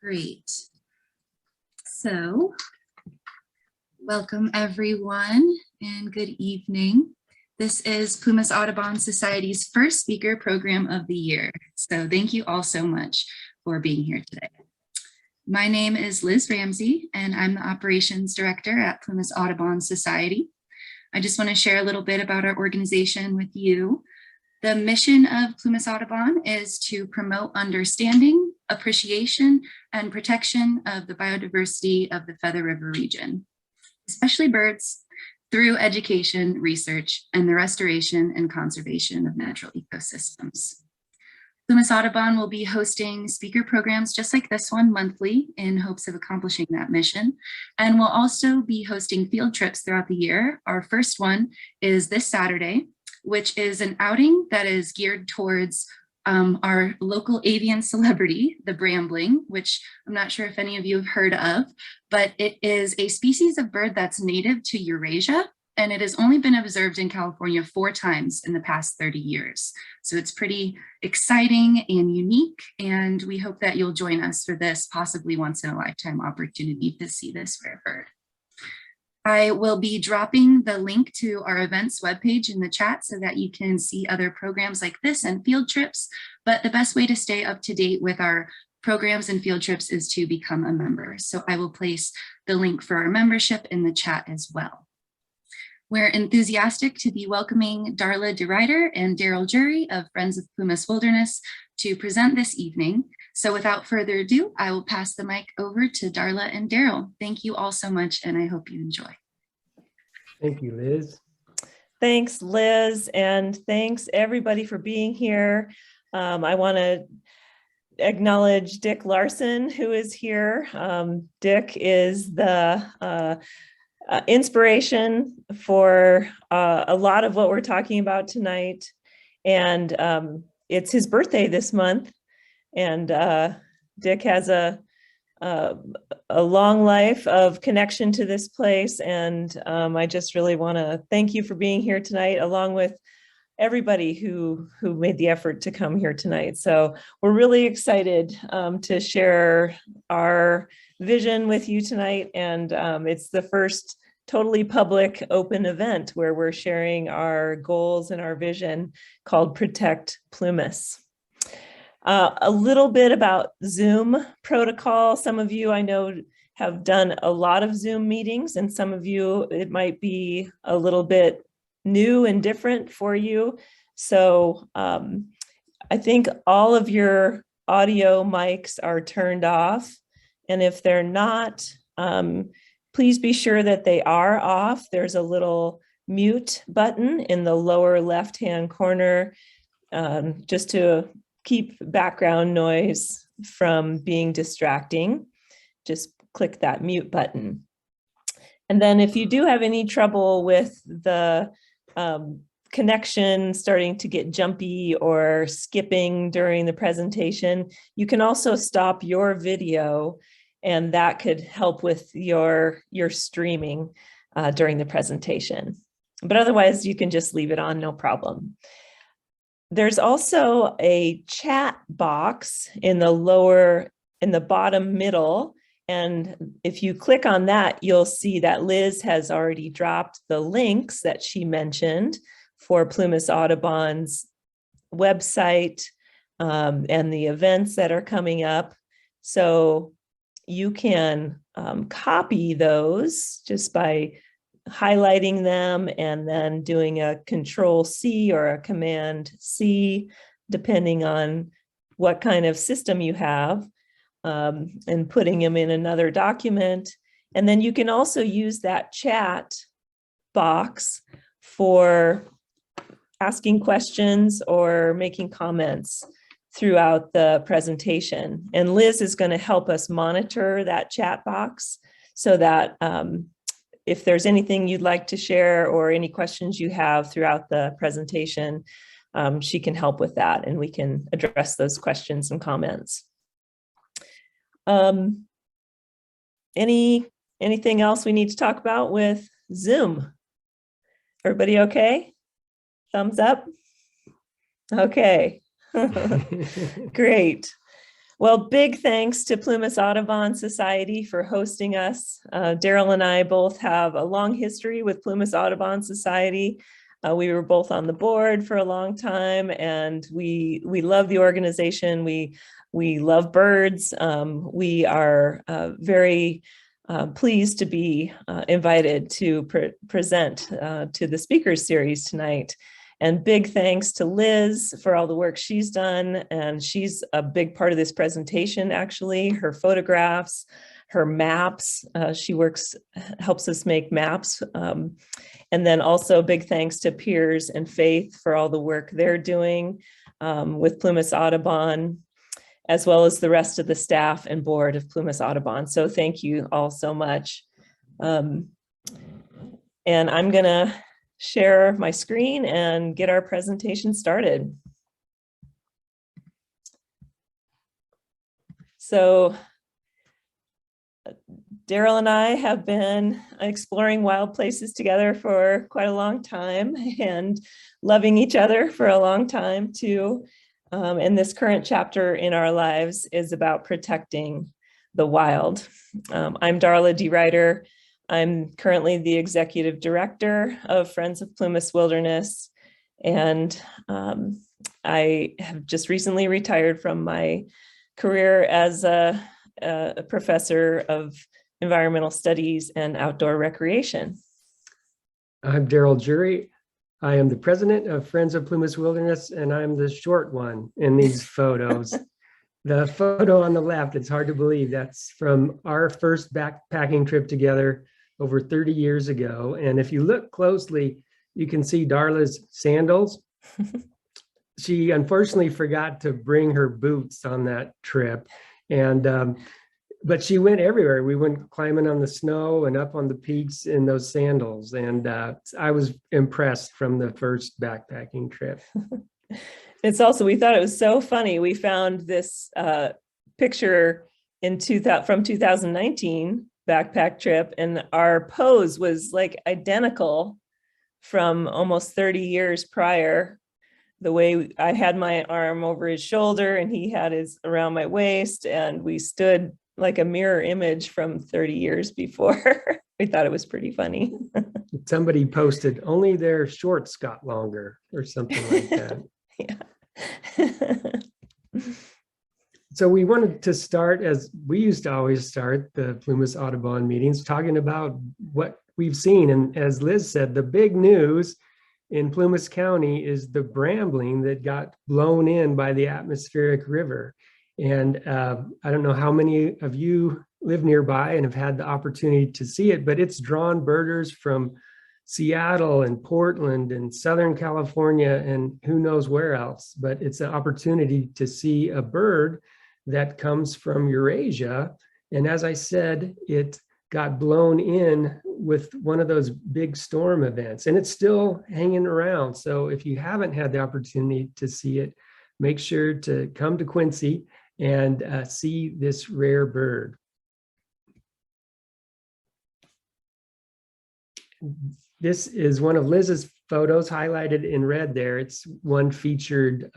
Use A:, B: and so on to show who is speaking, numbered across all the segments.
A: Great. So, welcome everyone and good evening. This is Plumas Audubon Society's first speaker program of the year. So thank you all so much for being here today. My name is Liz Ramsey and I'm the Operations Director at Plumas Audubon Society. I just want to share a little bit about our organization with you. The mission of Plumas Audubon is to promote understanding, appreciation, and protection of the biodiversity of the Feather River region, especially birds, through education, research, and the restoration and conservation of natural ecosystems. Plumas Audubon will be hosting speaker programs just like this one monthly in hopes of accomplishing that mission. And we'll also be hosting field trips throughout the year. Our first one is this Saturday, which is an outing that is geared towards our local avian celebrity, the brambling, which I'm not sure if any of you have heard of, but it is a species of bird that's native to Eurasia, and it has only been observed in California 4 times in the past 30 years. So it's pretty exciting and unique, and we hope that you'll join us for this possibly once in a lifetime opportunity to see this rare bird. I will be dropping the link to our events webpage in the chat so that you can see other programs like this and field trips. But the best way to stay up to date with our programs and field trips is to become a member. So I will place the link for our membership in the chat as well. We're enthusiastic to be welcoming Darla DeRuiter and Darrel Jury of Friends of Plumas Wilderness to present this evening. So without further ado, I will pass the mic over to Darla and Darrel. Thank you all so much, and I hope you enjoy.
B: Thank you, Liz.
C: Thanks, Liz, and thanks everybody for being here. I want to acknowledge Dick Larson, who is here. Dick is the inspiration for a lot of what we're talking about tonight, and it's his birthday this month. And Dick has a long life of connection to this place. And I just really want to thank you for being here tonight, along with everybody who made the effort to come here tonight. So we're really excited to share our vision with you tonight. And it's the first totally public open event where we're sharing our goals and our vision called Protect Plumas. A little bit about Zoom protocol. Some of you I know have done a lot of Zoom meetings, and some of you it might be a little bit new and different for you. So I think all of your audio mics are turned off, and if they're not, please be sure that they are off. There's a little mute button in the lower left-hand corner just to keep background noise from being distracting. Just click that mute button. And then if you do have any trouble with the connection starting to get jumpy or skipping during the presentation, you can also stop your video, and that could help with your streaming during the presentation. But otherwise, you can just leave it on, no problem. There's also a chat box in the bottom middle. And if you click on that, you'll see that Liz has already dropped the links that she mentioned for Plumas Audubon's website and the events that are coming up. So you can copy those just by highlighting them and then doing a Control-C or a Command-C, depending on what kind of system you have, and putting them in another document. And then you can also use that chat box for asking questions or making comments throughout the presentation. And Liz is going to help us monitor that chat box so that if there's anything you'd like to share or any questions you have throughout the presentation, she can help with that and we can address those questions and comments. Anything else we need to talk about with Zoom? Everybody okay? Thumbs up? Okay, great. Well, big thanks to Plumas Audubon Society for hosting us. Darrel and I both have a long history with Plumas Audubon Society. We were both on the board for a long time, and we love the organization. We love birds. We are very pleased to be invited to present to the speakers series tonight. And big thanks to Liz for all the work she's done. And she's a big part of this presentation, actually. Her photographs, her maps, she helps us make maps. And then also big thanks to Piers and Faith for all the work they're doing with Plumas Audubon, as well as the rest of the staff and board of Plumas Audubon. So thank you all so much. And I'm gonna share my screen and get our presentation started. So Darrel and I have been exploring wild places together for quite a long time and loving each other for a long time too. And this current chapter in our lives is about protecting the wild. I'm Darla DeRuiter. I'm currently the executive director of Friends of Plumas Wilderness, and I have just recently retired from my career as a professor of environmental studies and outdoor recreation.
B: I'm Darrel Jury. I am the president of Friends of Plumas Wilderness, and I'm the short one in these photos. The photo on the left, it's hard to believe, that's from our first backpacking trip together over 30 years ago. And if you look closely, you can see Darla's sandals. She unfortunately forgot to bring her boots on that trip. And but she went everywhere. We went climbing on the snow and up on the peaks in those sandals. And I was impressed from the first backpacking trip.
C: It's also, we thought it was so funny. We found this picture from 2019 backpack trip, and our pose was like identical from almost 30 years prior. The way I had my arm over his shoulder and he had his around my waist, and we stood like a mirror image from 30 years before. We thought it was pretty funny.
B: Somebody posted, only their shorts got longer or something like that.
C: Yeah.
B: So we wanted to start, as we used to always start the Plumas Audubon meetings, talking about what we've seen. And as Liz said, the big news in Plumas County is the brambling that got blown in by the atmospheric river. And I don't know how many of you live nearby and have had the opportunity to see it, but it's drawn birders from Seattle and Portland and Southern California and who knows where else. But it's an opportunity to see a bird that comes from Eurasia. And as I said, it got blown in with one of those big storm events, and it's still hanging around. So if you haven't had the opportunity to see it, make sure to come to Quincy and see this rare bird. This is one of Liz's photos highlighted in red there. It's one featured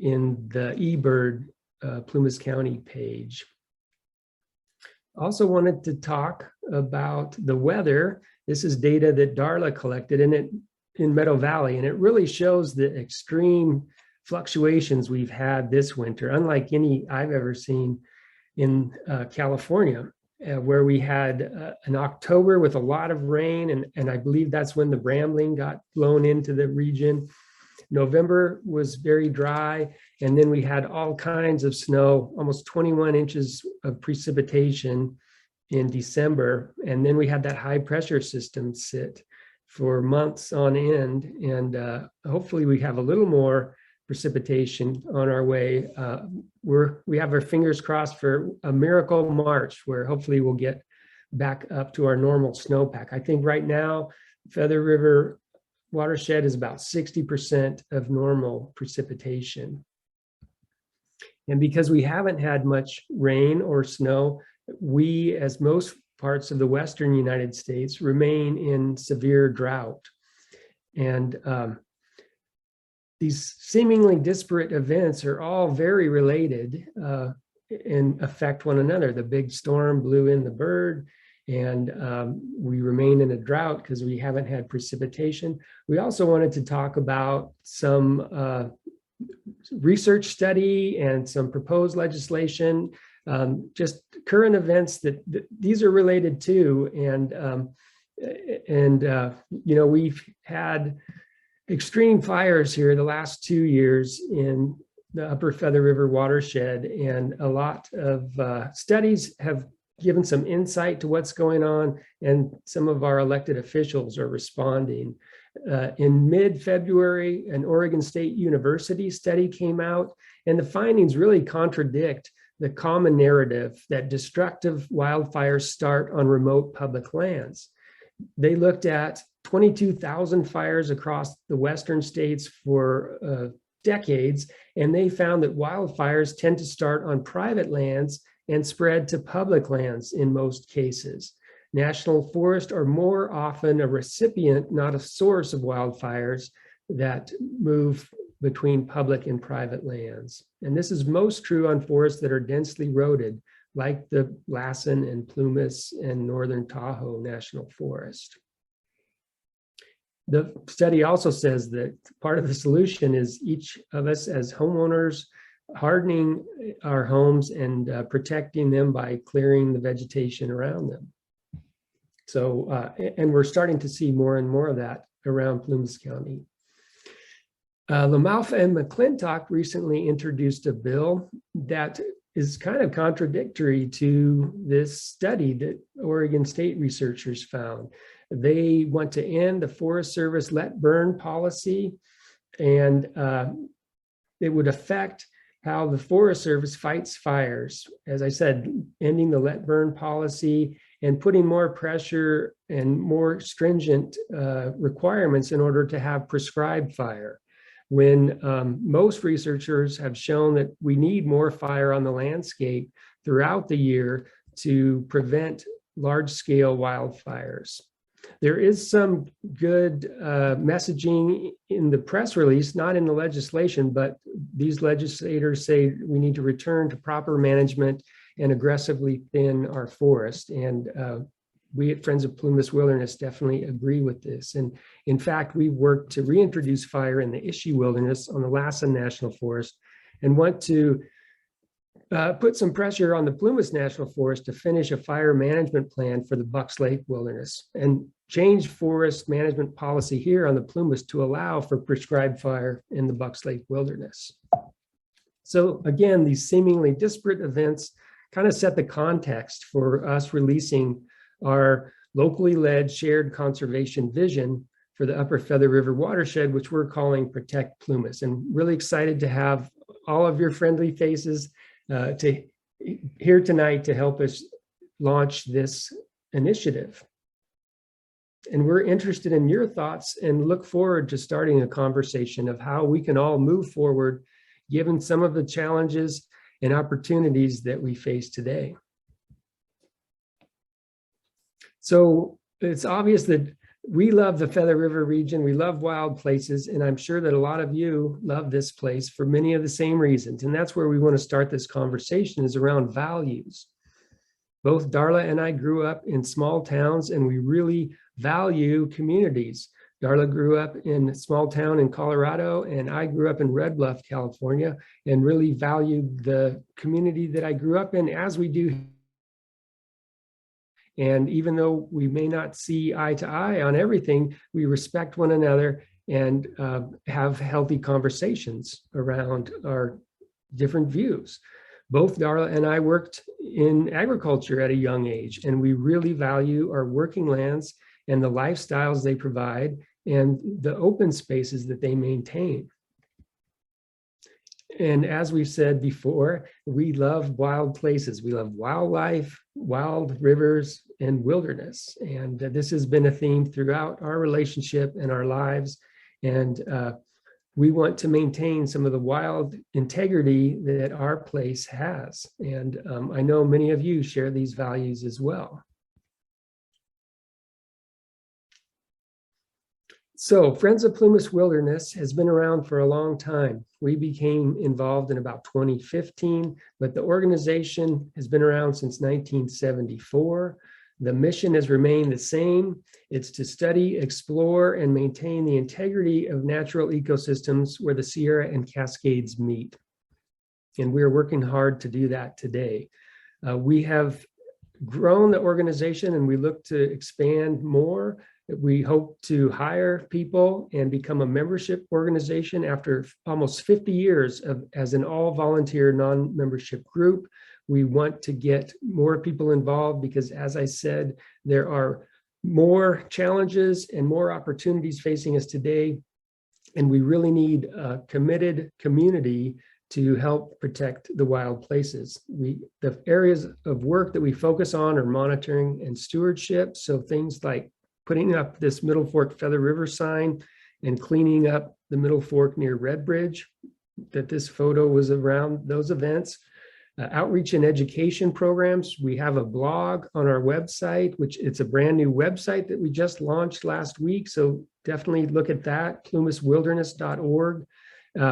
B: in the eBird Plumas County page. Also wanted to talk about the weather. This is data that Darla collected in Meadow Valley, and it really shows the extreme fluctuations we've had this winter, unlike any I've ever seen in California, where we had an October with a lot of rain, and I believe that's when the brambling got blown into the region. November was very dry, and then we had all kinds of snow, almost 21 inches of precipitation in December. And then we had that high pressure system sit for months on end. And hopefully we have a little more precipitation on our way. We have our fingers crossed for a miracle March, where hopefully we'll get back up to our normal snowpack. I think right now, Feather River Watershed is about 60% of normal precipitation. And because we haven't had much rain or snow, we, as most parts of the Western United States, remain in severe drought. And these seemingly disparate events are all very related. and affect one another. The big storm blew in the bird, and we remain in a drought because we haven't had precipitation. We also wanted to talk about some research study and some proposed legislation, just current events that these are related to. And you know, we've had extreme fires here the last 2 years in the upper Feather River watershed, and a lot of studies have given some insight to what's going on, and some of our elected officials are responding. In mid-February, an Oregon State University study came out, and the findings really contradict the common narrative that destructive wildfires start on remote public lands. They looked at 22,000 fires across the western states for decades, and they found that wildfires tend to start on private lands and spread to public lands in most cases. National forests are more often a recipient, not a source of wildfires that move between public and private lands. And this is most true on forests that are densely wooded, like the Lassen and Plumas and Northern Tahoe National Forest. The study also says that part of the solution is each of us as homeowners hardening our homes and protecting them by clearing the vegetation around them. So, and we're starting to see more and more of that around Plumas County. LaMalfa and McClintock recently introduced a bill that is kind of contradictory to this study that Oregon State researchers found. They want to end the Forest Service let burn policy, and it would affect how the Forest Service fights fires. As I said, ending the let burn policy and putting more pressure and more stringent requirements in order to have prescribed fire. When most researchers have shown that we need more fire on the landscape throughout the year to prevent large-scale wildfires. There is some good messaging in the press release, not in the legislation, but these legislators say we need to return to proper management and aggressively thin our forest. And we at Friends of Plumas Wilderness definitely agree with this. And in fact, we worked to reintroduce fire in the Ishii Wilderness on the Lassen National Forest, and want to put some pressure on the Plumas National Forest to finish a fire management plan for the Bucks Lake Wilderness and change forest management policy here on the Plumas to allow for prescribed fire in the Bucks Lake Wilderness. So again, these seemingly disparate events kind of set the context for us releasing our locally led shared conservation vision for the upper Feather River watershed, which we're calling Protect Plumas. And really excited to have all of your friendly faces here tonight to help us launch this initiative. And we're interested in your thoughts and look forward to starting a conversation of how we can all move forward, given some of the challenges and opportunities that we face today. So it's obvious that we love the Feather River region. We love wild places, and I'm sure that a lot of you love this place for many of the same reasons. And that's where we want to start this conversation, is around values. Both Darla and I grew up in small towns, and we really value communities. Darla grew up in a small town in Colorado, and I grew up in Red Bluff, California, and really valued the community that I grew up in, as we do. And even though we may not see eye to eye on everything, we respect one another and have healthy conversations around our different views. Both Darla and I worked in agriculture at a young age, and we really value our working lands and the lifestyles they provide and the open spaces that they maintain. And as we've said before, we love wild places. We love wildlife, wild rivers, and wilderness. And this has been a theme throughout our relationship and our lives. And we want to maintain some of the wild integrity that our place has. And I know many of you share these values as well. So Friends of Plumas Wilderness has been around for a long time. We became involved in about 2015, but the organization has been around since 1974. The mission has remained the same. It's to study, explore, and maintain the integrity of natural ecosystems where the Sierra and Cascades meet. And we're working hard to do that today. We have grown the organization and we look to expand more. We hope to hire people and become a membership organization after almost 50 years as an all-volunteer non-membership group. We want to get more people involved because, as I said, there are more challenges and more opportunities facing us today, and we really need a committed community to help protect the wild places. The areas of work that we focus on are monitoring and stewardship, so things like putting up this Middle Fork Feather River sign and cleaning up the Middle Fork near Red Bridge, that this photo was around those events. Outreach and education programs. We have a blog on our website, which it's a brand new website that we just launched last week. So definitely look at that, plumaswilderness.org.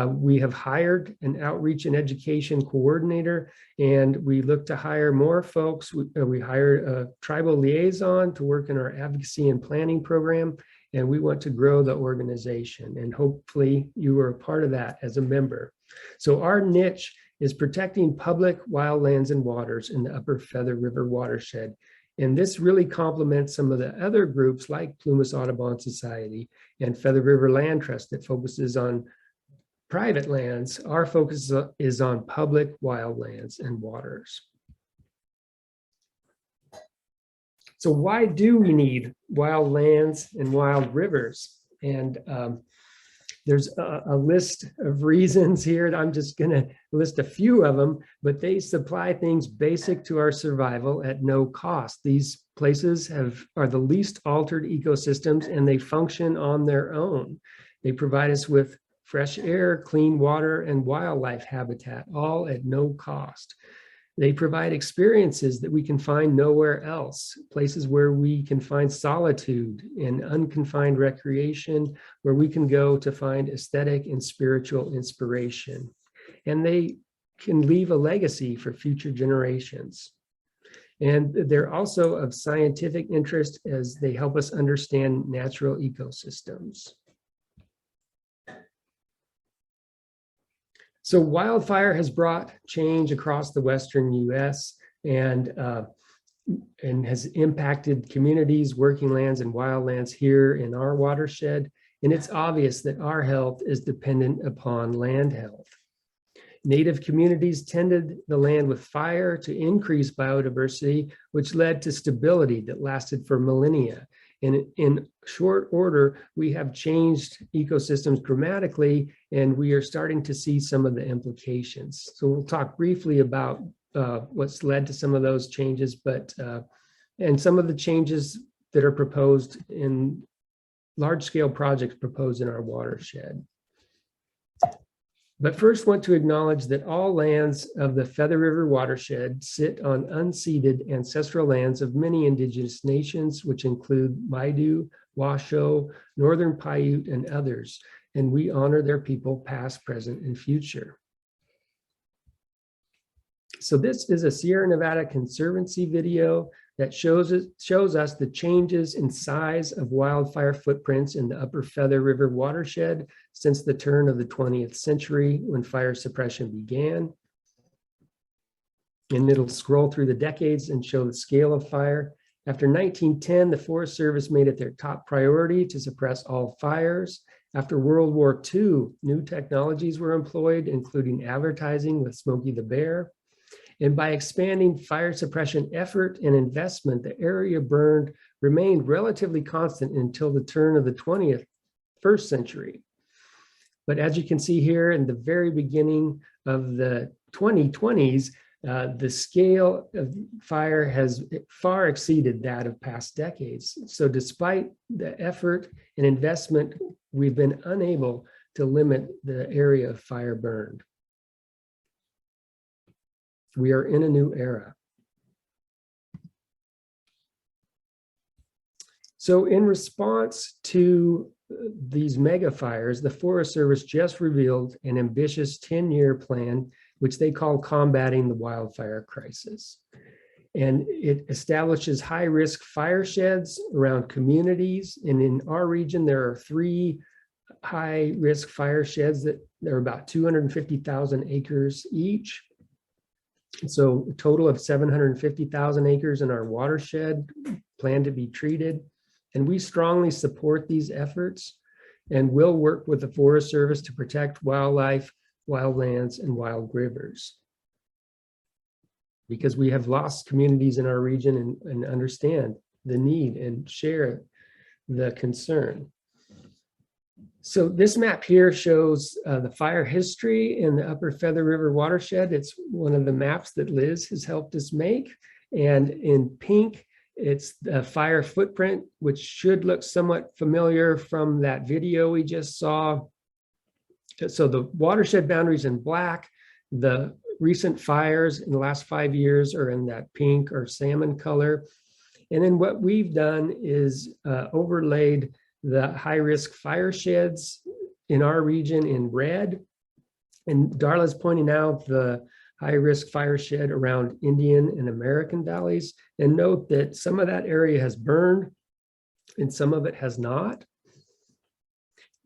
B: We have hired an outreach and education coordinator, and we look to hire more folks. We hired a tribal liaison to work in our advocacy and planning program, and we want to grow the organization. And hopefully you are a part of that as a member. So our niche is protecting public wildlands and waters in the upper Feather River Watershed. And this really complements some of the other groups like Plumas Audubon Society and Feather River Land Trust that focuses on private lands. Our focus is on public wildlands and waters. So why do we need wild lands and wild rivers? And there's a list of reasons here. I'm just going to list a few of them, but they supply things basic to our survival at no cost. These places are the least altered ecosystems, and they function on their own. They provide us with fresh air, clean water, and wildlife habitat, all at no cost. They provide experiences that we can find nowhere else, places where we can find solitude and unconfined recreation, where we can go to find aesthetic and spiritual inspiration. And they can leave a legacy for future generations. And they're also of scientific interest as they help us understand natural ecosystems. So wildfire has brought change across the Western US and has impacted communities, working lands, and wildlands here in our watershed. And it's obvious that our health is dependent upon land health. Native communities tended the land with fire to increase biodiversity, which led to stability that lasted for millennia. And in short order, we have changed ecosystems dramatically, and we are starting to see some of the implications. So we'll talk briefly about what's led to some of those changes, and some of the changes that are proposed in large-scale projects proposed in our watershed. But first, want to acknowledge that all lands of the Feather River Watershed sit on unceded ancestral lands of many indigenous nations, which include Maidu, Washoe, Northern Paiute, and others. And we honor their people past, present, and future. So this is a Sierra Nevada Conservancy video that shows us the changes in size of wildfire footprints in the upper Feather River watershed since the turn of the 20th century when fire suppression began. And it'll scroll through the decades and show the scale of fire. After 1910, the Forest Service made it their top priority to suppress all fires. After World War II, new technologies were employed, including advertising with Smokey the Bear. And by expanding fire suppression effort and investment, the area burned remained relatively constant until the turn of the 21st century. But as you can see here in the very beginning of the 2020s, the scale of fire has far exceeded that of past decades. So despite the effort and investment, we've been unable to limit the area of fire burned. We are in a new era. So in response to these mega fires, the Forest Service just revealed an ambitious 10-year plan, which they call Combating the Wildfire Crisis. And it establishes high-risk fire sheds around communities. And in our region, there are 3 high-risk fire sheds that are about 250,000 acres each. So a total of 750,000 acres in our watershed plan to be treated. And we strongly support these efforts and will work with the Forest Service to protect wildlife, wildlands, and wild rivers. Because we have lost communities in our region and understand the need and share the concern. So this map here shows the fire history in the upper Feather River Watershed. It's one of the maps that Liz has helped us make. And in pink, it's the fire footprint, which should look somewhat familiar from that video we just saw. So the watershed boundaries in black, the recent fires in the last 5 years are in that pink or salmon color. And then what we've done is overlaid the high-risk fire sheds in our region in red. And Darla's pointing out the high-risk fire shed around Indian and American valleys. And note that some of that area has burned and some of it has not.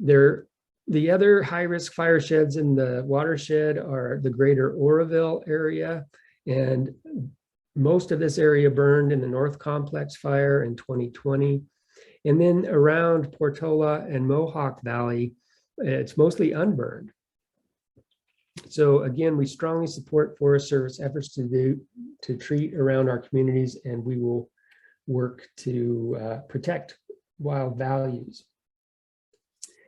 B: The other high-risk fire sheds in the watershed are the greater Oroville area, and most of this area burned in the North Complex fire in 2020. And then around Portola and Mohawk Valley, it's mostly unburned. So again, we strongly support Forest Service efforts to treat around our communities, and we will work to protect wild values.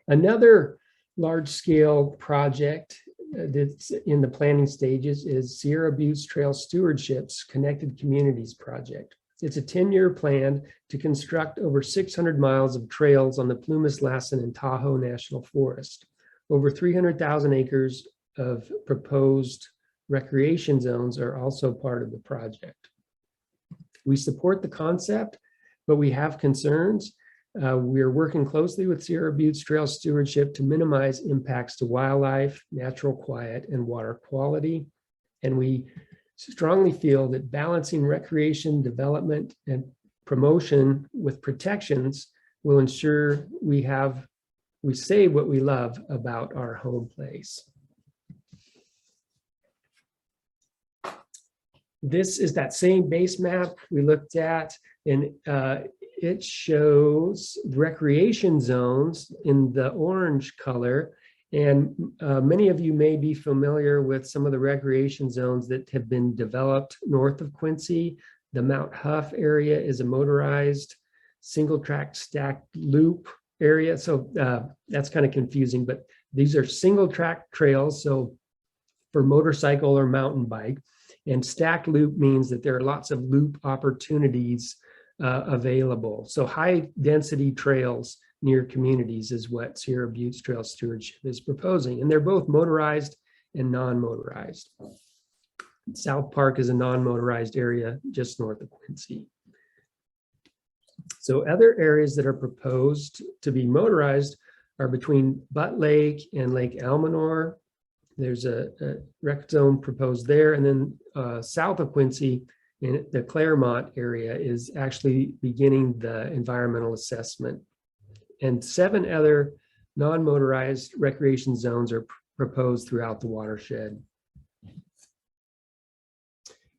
B: Another large-scale project that's in the planning stages is Sierra Butte's Trail Stewardship's Connected Communities Project. It's a 10-year plan to construct over 600 miles of trails on the Plumas, Lassen, and Tahoe National Forest. Over 300,000 acres of proposed recreation zones are also part of the project. We support the concept, but we have concerns. We're working closely with Sierra Butte's Trail Stewardship to minimize impacts to wildlife, natural quiet, and water quality. And we strongly feel that balancing recreation, development, and promotion with protections will ensure we save what we love about our home place. This is that same base map we looked at, and it shows recreation zones in the orange color. And many of you may be familiar with some of the recreation zones that have been developed north of Quincy. The Mount Huff area is a motorized single track stacked loop area. So that's kind of confusing, but these are single track trails. So for motorcycle or mountain bike, and stacked loop means that there are lots of loop opportunities available. So high density trails near communities is what Sierra Butte's Trail Stewardship is proposing. And they're both motorized and non-motorized. South Park is a non-motorized area just north of Quincy. So other areas that are proposed to be motorized are between Butt Lake and Lake Almanor. There's a rec zone proposed there. And then south of Quincy in the Claremont area is actually beginning the environmental assessment. And 7 other non-motorized recreation zones are proposed throughout the watershed.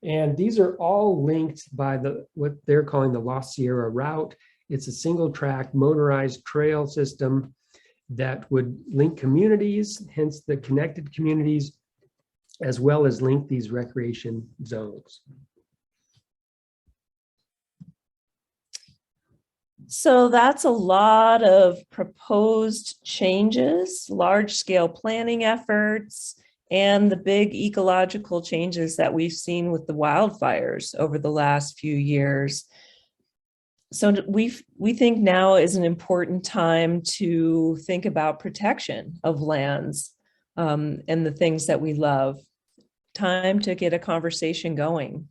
B: And these are all linked by what they're calling the La Sierra route. It's a single track motorized trail system that would link communities, hence the connected communities, as well as link these recreation zones.
C: So that's a lot of proposed changes, large scale planning efforts, and the big ecological changes that we've seen with the wildfires over the last few years. So we think now is an important time to think about protection of lands and the things that we love. Time to get a conversation going.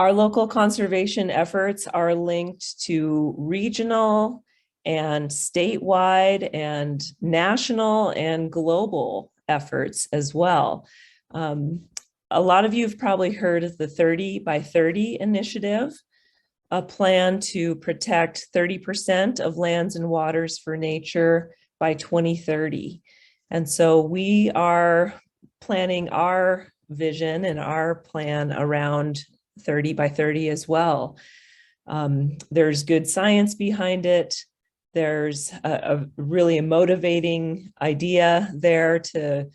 C: Our local conservation efforts are linked to regional and statewide and national and global efforts as well. A lot of you have probably heard of the 30 by 30 initiative, a plan to protect 30% of lands and waters for nature by 2030. And so we are planning our vision and our plan around 30 by 30 as well. There's good science behind it. There's a really motivating idea there to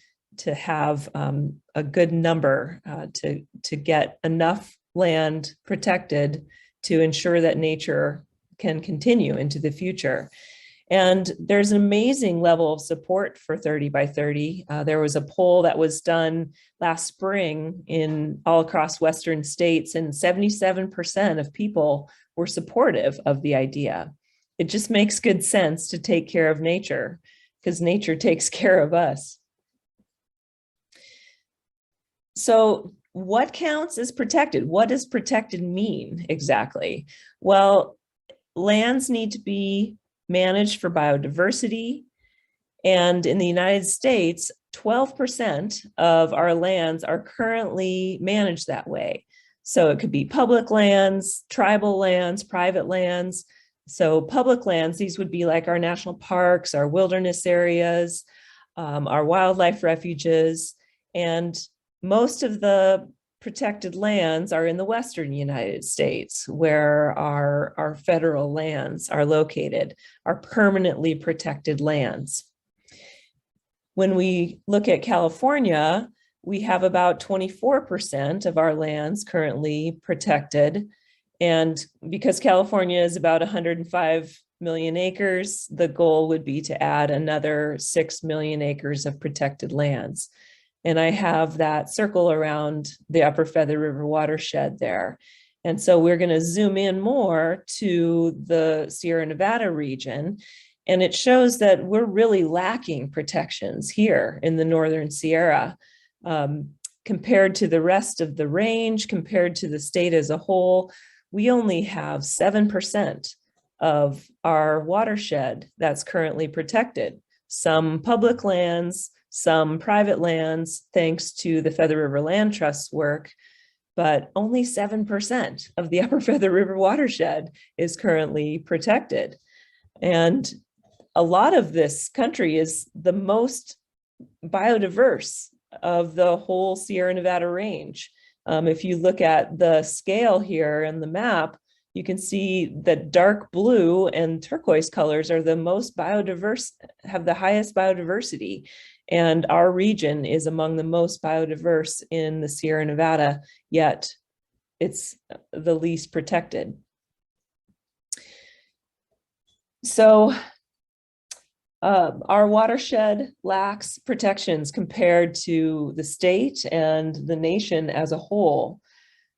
C: have a good number to get enough land protected to ensure that nature can continue into the future. And there's an amazing level of support for 30 by 30. There was a poll that was done last spring in all across Western states, and 77% of people were supportive of the idea. It just makes good sense to take care of nature because nature takes care of us. So what counts as protected? What does protected mean exactly? Well, lands need to be managed for biodiversity. And in the United States, 12% of our lands are currently managed that way. So it could be public lands, tribal lands, private lands. So public lands, these would be like our national parks, our wilderness areas, our wildlife refuges, and most of the protected lands are in the Western United States, where our federal lands are located, are permanently protected lands. When we look at California, we have about 24% of our lands currently protected. And because California is about 105 million acres, the goal would be to add another 6 million acres of protected lands. And I have that circle around the upper Feather River Watershed there. And so we're going to zoom in more to the Sierra Nevada region. And it shows that we're really lacking protections here in the Northern Sierra compared to the rest of the range, compared to the state as a whole. We only have 7% of our watershed that's currently protected. Some public lands, some private lands, thanks to the Feather River Land Trust's work, but only 7% of the upper Feather River watershed is currently protected. And a lot of this country is the most biodiverse of the whole Sierra Nevada range. If you look at the scale here in the map, you can see that dark blue and turquoise colors are the most biodiverse, have the highest biodiversity. And our region is among the most biodiverse in the Sierra Nevada, yet it's the least protected. So our watershed lacks protections compared to the state and the nation as a whole.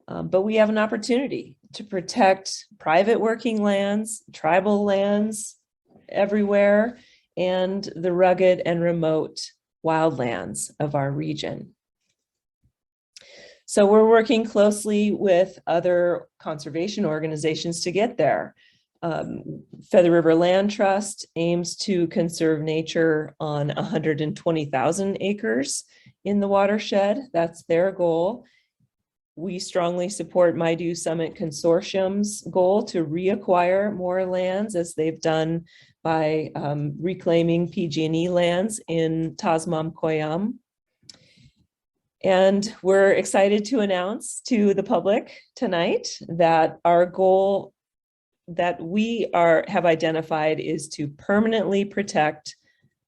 C: But we have an opportunity to protect private working lands, tribal lands everywhere, and the rugged and remote wildlands of our region. So we're working closely with other conservation organizations to get there. Feather River Land Trust aims to conserve nature on 120,000 acres in the watershed. That's their goal. We strongly support Maidu Summit Consortium's goal to reacquire more lands, as they've done by reclaiming PG&E lands in Tasman-Koyam. And we're excited to announce to the public tonight that our goal that we have identified is to permanently protect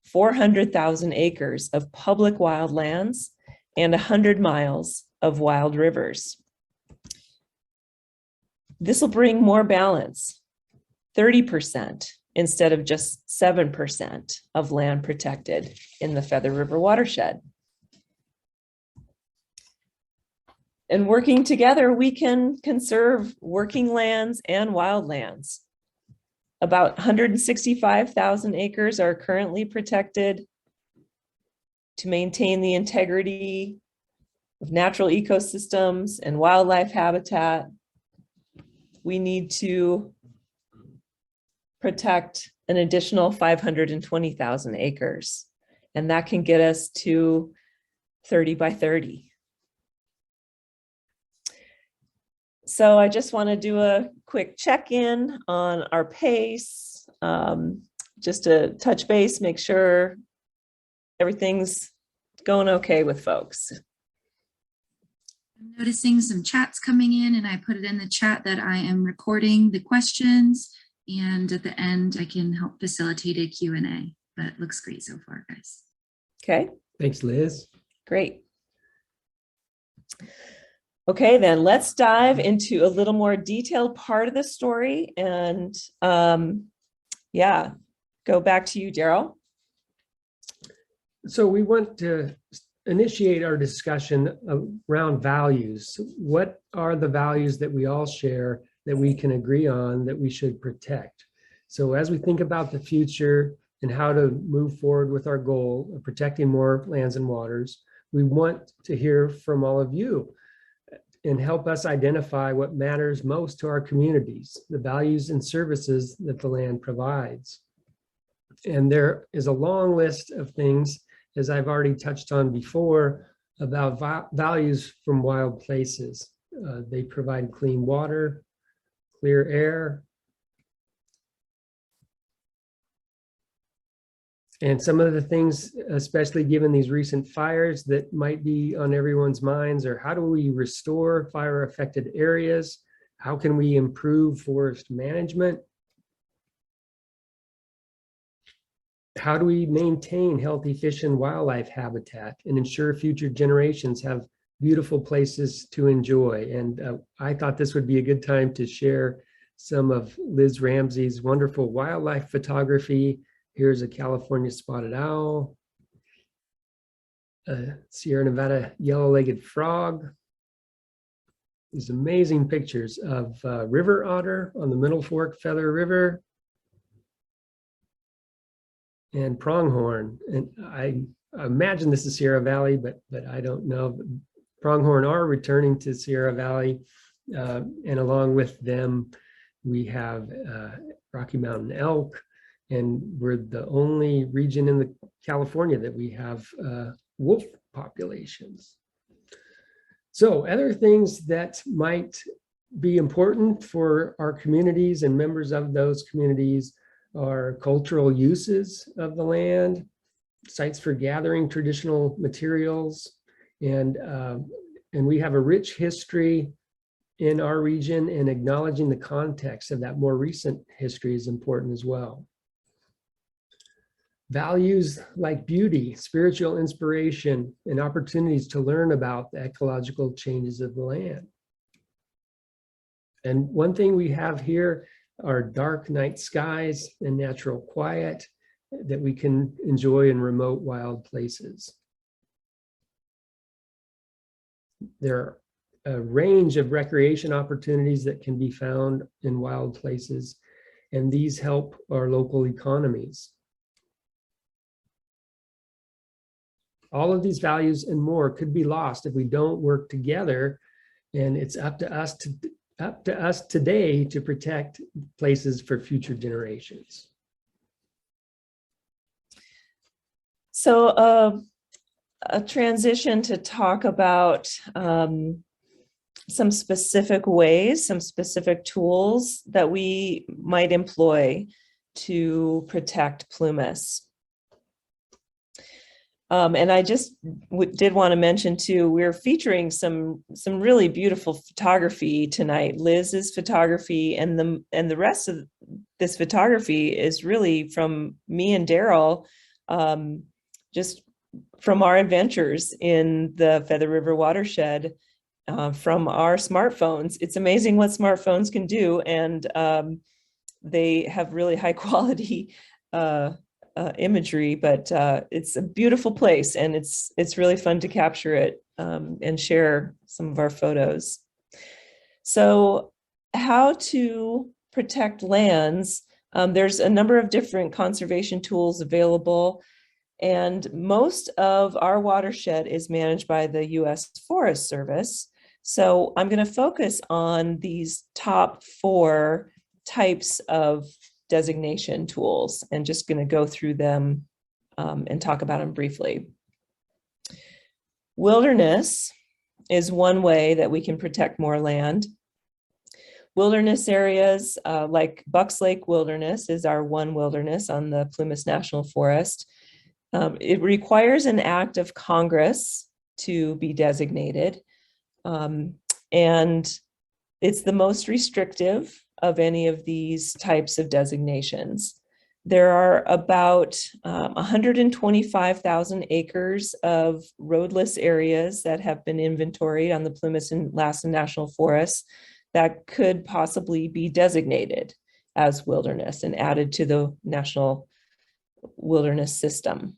C: 400,000 acres of public wildlands and 100 miles of wild rivers. This will bring more balance, 30% instead of just 7% of land protected in the Feather River watershed. And working together, we can conserve working lands and wildlands. About 165,000 acres are currently protected to maintain the integrity of natural ecosystems and wildlife habitat. we need to protect an additional 520,000 acres. And that can get us to 30 by 30. So I just want to do a quick check-in on our pace, just to touch base, make sure everything's going okay with folks.
A: I'm noticing some chats coming in, and I put it in the chat that I am recording the questions, and at the end I can help facilitate a Q&A, but it looks great so far, guys.
C: Okay.
B: Thanks, Liz.
C: Great. Okay, then let's dive into a little more detailed part of the story, and yeah, go back to you, Darrel.
B: So we want to initiate our discussion around values. What are the values that we all share that we can agree on that we should protect? So as we think about the future and how to move forward with our goal of protecting more lands and waters, we want to hear from all of you and help us identify what matters most to our communities, the values and services that the land provides. And there is a long list of things, as I've already touched on before, about values from wild places. They provide clean water, clear air, and some of the things, especially given these recent fires, that might be on everyone's minds are: how do we restore fire affected areas? How can we improve forest management? How do we maintain healthy fish and wildlife habitat and ensure future generations have beautiful places to enjoy? And I thought this would be a good time to share some of Liz Ramsey's wonderful wildlife photography. Here's a California spotted owl, a Sierra Nevada yellow-legged frog. These amazing pictures of river otter on the Middle Fork Feather River, and pronghorn. And I imagine this is Sierra Valley, but I don't know. Pronghorn are returning to Sierra Valley, and along with them, we have Rocky Mountain elk, and we're the only region in the California that we have wolf populations. So other things that might be important for our communities and members of those communities are cultural uses of the land, sites for gathering traditional materials, and we have a rich history in our region, and acknowledging the context of that more recent history is important as well. Values like beauty, spiritual inspiration, and opportunities to learn about the ecological changes of the land. And one thing we have here are dark night skies and natural quiet that we can enjoy in remote wild places. There are a range of recreation opportunities that can be found in wild places, and these help our local economies. All of these values and more could be lost if we don't work together, and it's up to us today to protect places for future generations.
C: So a transition to talk about some specific ways, some specific tools that we might employ to protect Plumas. And I just did want to mention too, we're featuring some really beautiful photography tonight. Liz's photography, and the rest of this photography is really from me and Darrel, just from our adventures in the Feather River Watershed, from our smartphones. It's amazing what smartphones can do, and they have really high quality imagery, but it's a beautiful place, and it's really fun to capture it and share some of our photos. So how to protect lands, there's a number of different conservation tools available, and most of our watershed is managed by the U.S. Forest Service. So I'm going to focus on these top 4 types of designation tools and just going to go through them and talk about them briefly. Wilderness is one way that we can protect more land. Wilderness areas like Bucks Lake Wilderness is our one wilderness on the Plumas National Forest. It requires an act of Congress to be designated, and it's the most restrictive of any of these types of designations. There are about 125,000 acres of roadless areas that have been inventoried on the Plumas and Lassen National Forests that could possibly be designated as wilderness and added to the National Wilderness System.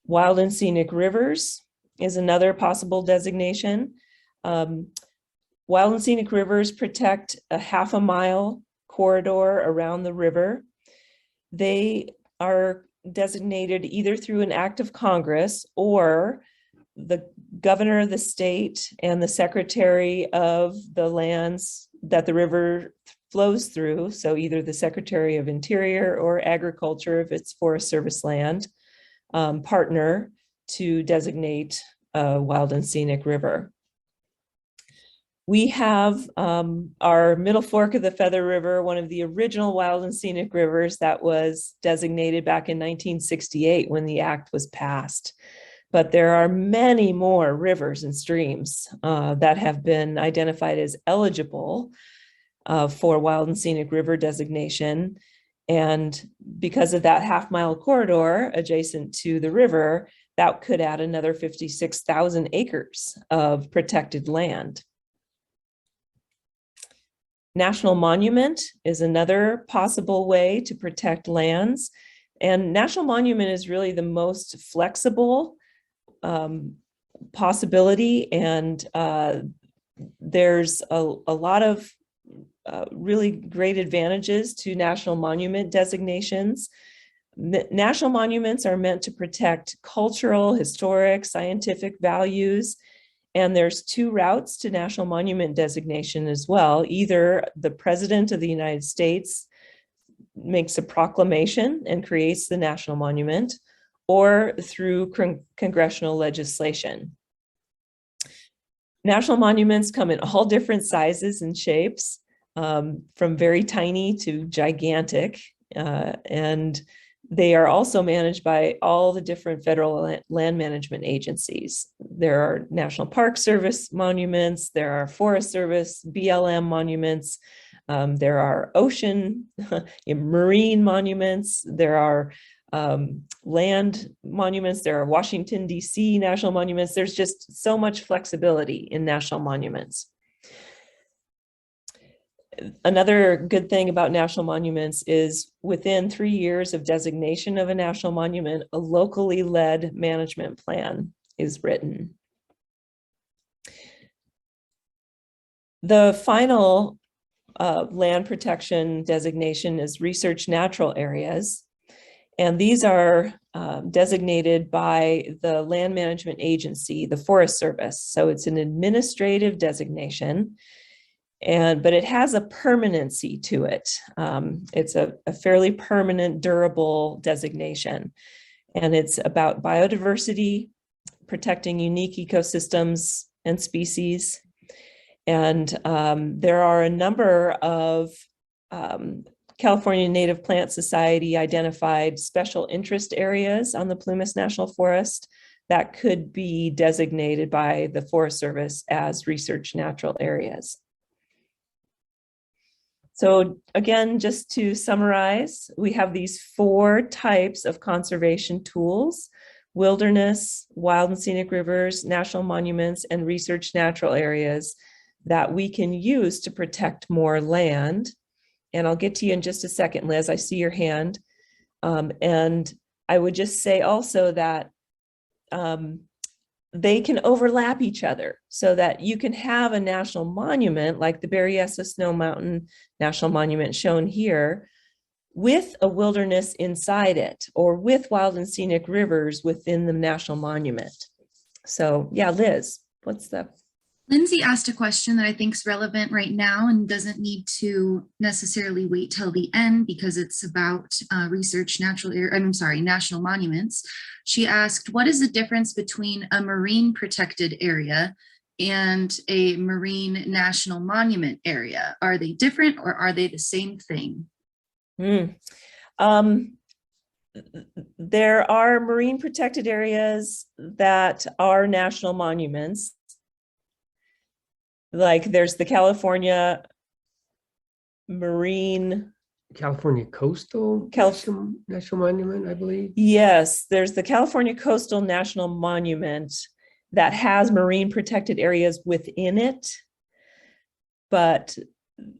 C: Wild and scenic rivers is another possible designation. Wild and scenic rivers protect a half-a-mile corridor around the river. They are designated either through an act of Congress or the governor of the state and the secretary of the lands that the river flows through. So either the Secretary of Interior or Agriculture, if it's Forest Service land, partner to designate a wild and scenic river. We have our middle fork of the Feather River, one of the original wild and scenic rivers that was designated back in 1968 when the act was passed. But there are many more rivers and streams that have been identified as eligible for wild and scenic river designation. And because of that half-mile corridor adjacent to the river, that could add another 56,000 acres of protected land. National monument is another possible way to protect lands. And national monument is really the most flexible possibility. And there's a lot of really great advantages to national monument designations. National monuments are meant to protect cultural, historic, scientific values. And there's 2 routes to national monument designation as well. Either the President of the United States makes a proclamation and creates the national monument, or through congressional legislation. National monuments come in all different sizes and shapes, from very tiny to gigantic, and they are also managed by all the different federal land management agencies. There are National Park Service monuments, there are Forest Service, BLM monuments, there are ocean, marine monuments, there are land monuments, there are Washington, D.C. national monuments. There's just so much flexibility in national monuments. Another good thing about national monuments is within 3 years of designation of a national monument, a locally led management plan is written. The final land protection designation is research natural areas. And these are designated by the land management agency, the Forest Service. So it's an administrative designation. But it has a permanency to it. It's a fairly permanent, durable designation. And it's about biodiversity, protecting unique ecosystems and species. And there are a number of California Native Plant Society identified special interest areas on the Plumas National Forest that could be designated by the Forest Service as research natural areas. So again, just to summarize, we have these 4 types of conservation tools: wilderness, wild and scenic rivers, national monuments, and research natural areas that we can use to protect more land. And I'll get to you in just a second, Liz. I see your hand. And I would just say also that they can overlap each other so that you can have a national monument like the Berryessa Snow Mountain National Monument shown here with a wilderness inside it, or with wild and scenic rivers within the national monument. So yeah, Liz, what's the
A: Lindsay asked a question that I think is relevant right now and doesn't need to necessarily wait till the end because it's about national monuments. She asked, what is the difference between a marine protected area and a marine national monument area? Are they different or are they the same thing?
C: There are marine protected areas that are national monuments. Like there's the California
B: Coastal National Monument, I believe.
C: Yes, there's the California Coastal National Monument that has marine protected areas within it, but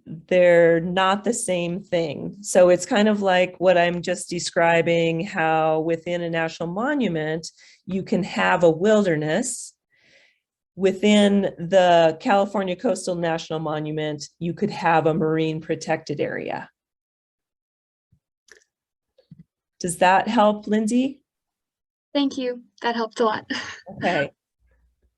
C: they're not the same thing. So it's kind of like what I'm just describing, how within a national monument, you can have a wilderness. Within the California Coastal National Monument, you could have a marine protected area. Does that help, Lindsay?
D: Thank you. That helped a lot.
C: Okay.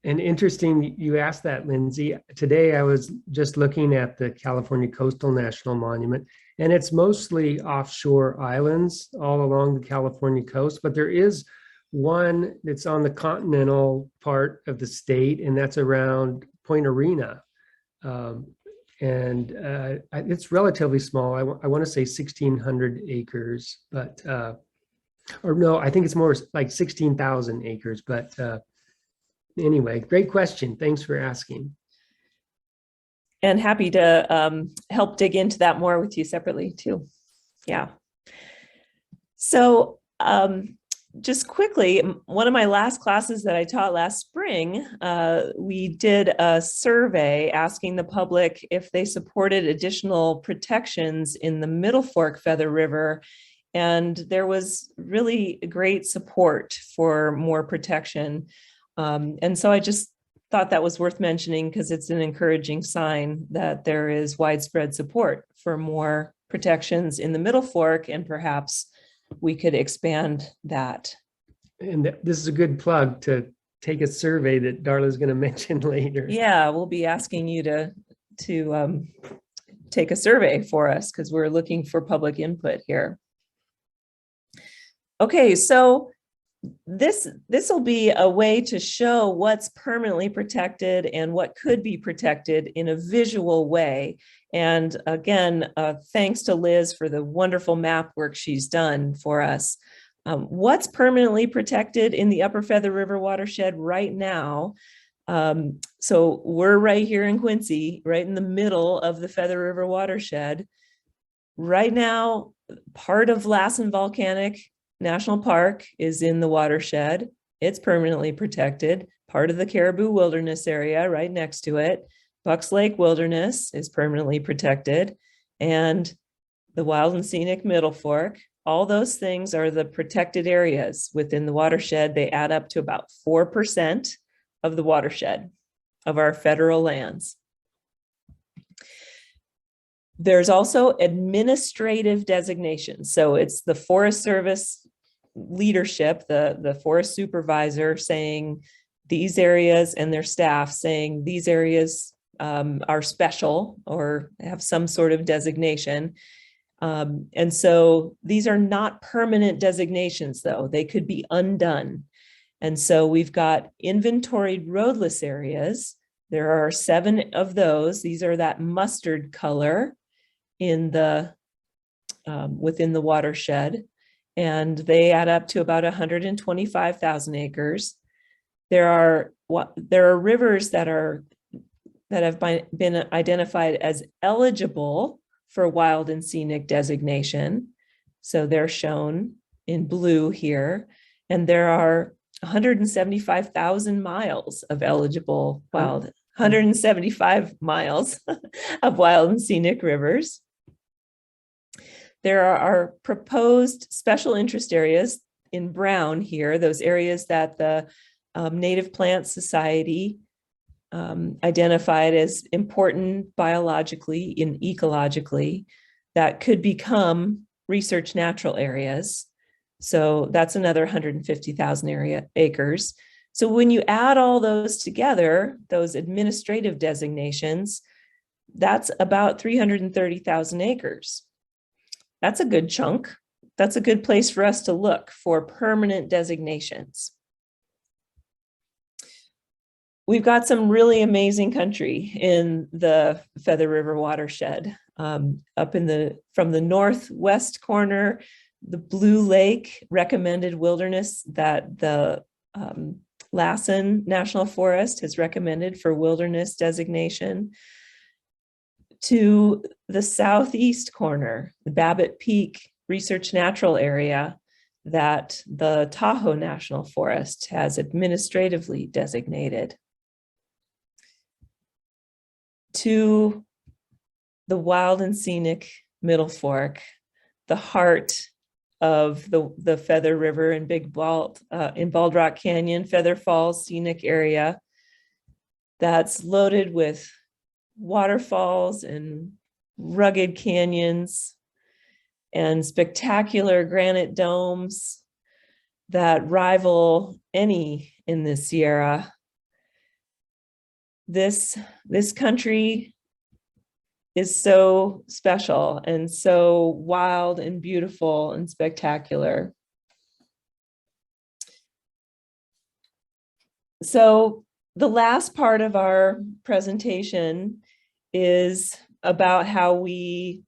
B: And interesting you asked that, Lindsay. Today I was just looking at the California Coastal National Monument, and it's mostly offshore islands all along the California coast, but there is one that's on the continental part of the state, and that's around Point Arena. It's relatively small. I want to say 1,600 acres, but, or no, I think it's more like 16,000 acres, but anyway, great question. Thanks for asking.
C: And happy to help dig into that more with you separately too. Yeah. So just quickly, one of my last classes that I taught last spring, we did a survey asking the public if they supported additional protections in the Middle Fork Feather River. And there was really great support for more protection. And so I just thought that was worth mentioning because it's an encouraging sign that there is widespread support for more protections in the Middle Fork, and perhaps we could expand that.
B: And this is a good plug to take a survey that Darla is going to mention later.
C: Yeah, we'll be asking you to take a survey for us because we're looking for public input here. Okay, so this will be a way to show what's permanently protected and what could be protected in a visual way. And again, thanks to Liz for the wonderful map work she's done for us. What's permanently protected in the Upper Feather River Watershed right now? So we're right here in Quincy, right in the middle of the Feather River Watershed. Right now, part of Lassen Volcanic National Park is in the watershed. It's permanently protected. Part of the Caribou Wilderness area right next to it. Bucks Lake Wilderness is permanently protected. And the Wild and Scenic Middle Fork, all those things are the protected areas within the watershed. They add up to about 4% of the watershed of our federal lands. There's also administrative designations. So it's the Forest Service leadership, the forest supervisor saying these areas, and their staff saying these areas are special or have some sort of designation. And so these are not permanent designations, though. They could be undone. And so we've got inventoried roadless areas. There are 7 of those. These are that mustard color in the within the watershed, and they add up to about 125,000 acres. There are rivers that have been identified as eligible for wild and scenic designation. So they're shown in blue here, and there are 175,000 miles of eligible wild, 175 miles of wild and scenic rivers. There are proposed special interest areas in brown here, those areas that the Native Plant Society identified as important biologically and ecologically that could become research natural areas. So that's another 150,000 acres. So when you add all those together, those administrative designations, that's about 330,000 acres. That's a good chunk. That's a good place for us to look for permanent designations. We've got some really amazing country in the Feather River Watershed. Up from the northwest corner, the Blue Lake recommended wilderness that the Liaison National Forest has recommended for wilderness designation, to the southeast corner, the Babbitt Peak Research Natural Area that the Tahoe National Forest has administratively designated, to the wild and scenic Middle Fork, the heart of the Feather River and Big Bald in Bald Rock Canyon, Feather Falls Scenic Area that's loaded with waterfalls and rugged canyons and spectacular granite domes that rival any in the Sierra. This country is so special and so wild and beautiful and spectacular. So the last part of our presentation is about how we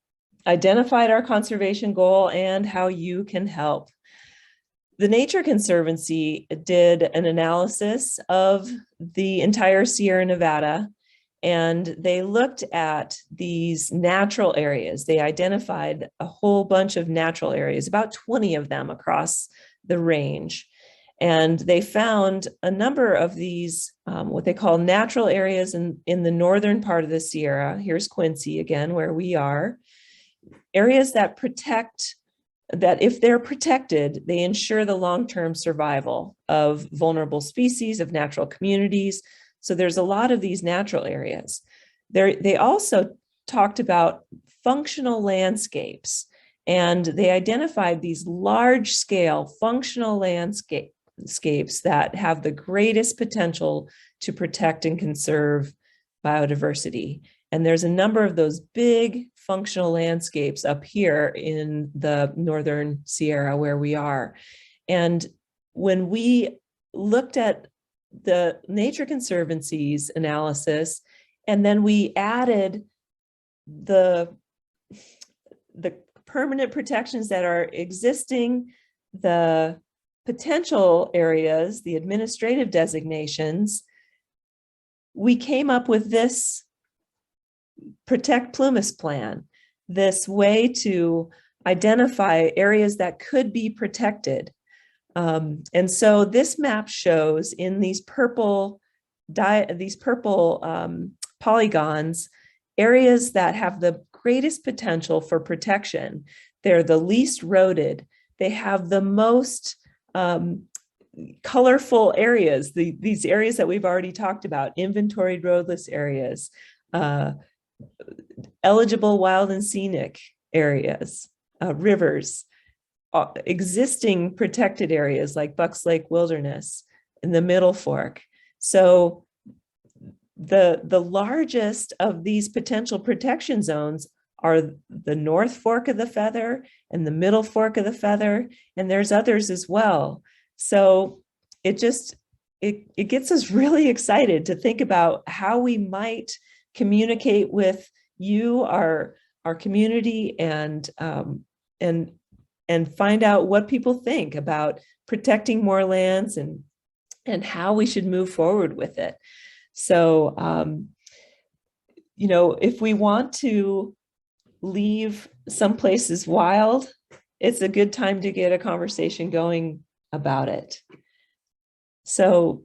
C: identified our conservation goal and how you can help. The Nature Conservancy did an analysis of the entire Sierra Nevada, and they looked at these natural areas. They identified a whole bunch of natural areas, about 20 of them across the range. And they found a number of these, what they call natural areas in the northern part of the Sierra. Here's Quincy again, where we are. Areas that protect, that if they're protected, they ensure the long-term survival of vulnerable species, of natural communities. So there's a lot of these natural areas. They also talked about functional landscapes, and they identified these large-scale functional landscapes that have the greatest potential to protect and conserve biodiversity. And there's a number of those big functional landscapes up here in the northern Sierra where we are. And when we looked at the Nature Conservancy's analysis, and then we added the permanent protections that are existing, the potential areas, the administrative designations, we came up with this Protect Plumas plan, this way to identify areas that could be protected. And so this map shows in these purple polygons, areas that have the greatest potential for protection. They're the least roaded. They have the most colorful areas, these areas that we've already talked about, inventoried roadless areas, eligible wild and scenic areas, rivers, existing protected areas like Bucks Lake Wilderness in the Middle Fork. So the largest of these potential protection zones are the North Fork of the Feather and the Middle Fork of the Feather, and there's others as well. So it gets us really excited to think about how we might communicate with you, our community, and find out what people think about protecting more lands and how we should move forward with it. So, you know, if we want to leave some places wild, it's a good time to get a conversation going about it. So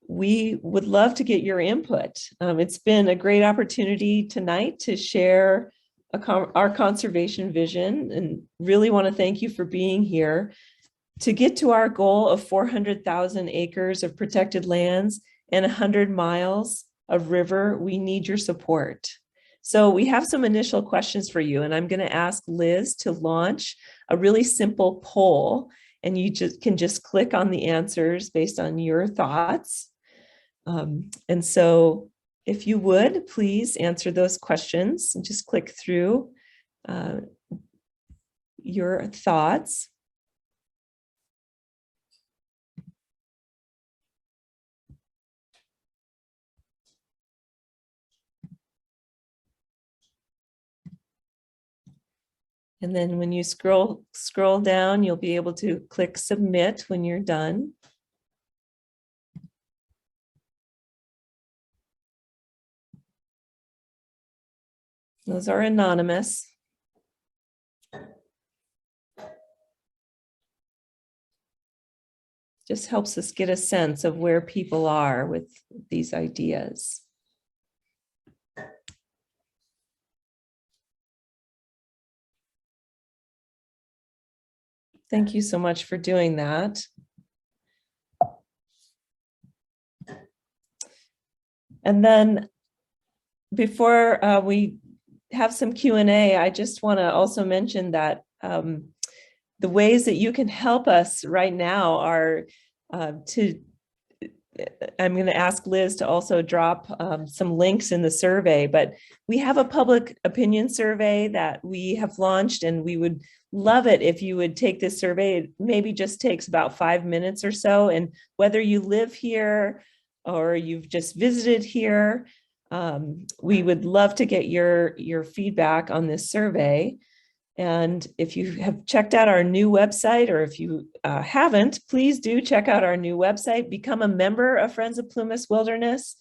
C: we would love to get your input. It's been a great opportunity tonight to share our conservation vision, and really want to thank you for being here. To get to our goal of 400,000 acres of protected lands and 100 miles of river, we need your support. So we have some initial questions for you, and I'm going to ask Liz to launch a really simple poll. and you can just click on the answers based on your thoughts. And so if you would, please answer those questions and just click through your thoughts. And then when you scroll down, you'll be able to click submit when you're done. Those are anonymous. Just helps us get a sense of where people are with these ideas. Thank you so much for doing that. And then before we have some Q&A, I just want to also mention that the ways that you can help us right now are I'm going to ask Liz to also drop some links in the survey, but we have a public opinion survey that we have launched, and we would love it if you would take this survey. It maybe just takes about 5 minutes or so, and whether you live here or you've just visited here, we would love to get your feedback on this survey. And if you have checked out our new website, or if you haven't, please do check out our new website, become a member of Friends of Plumas Wilderness,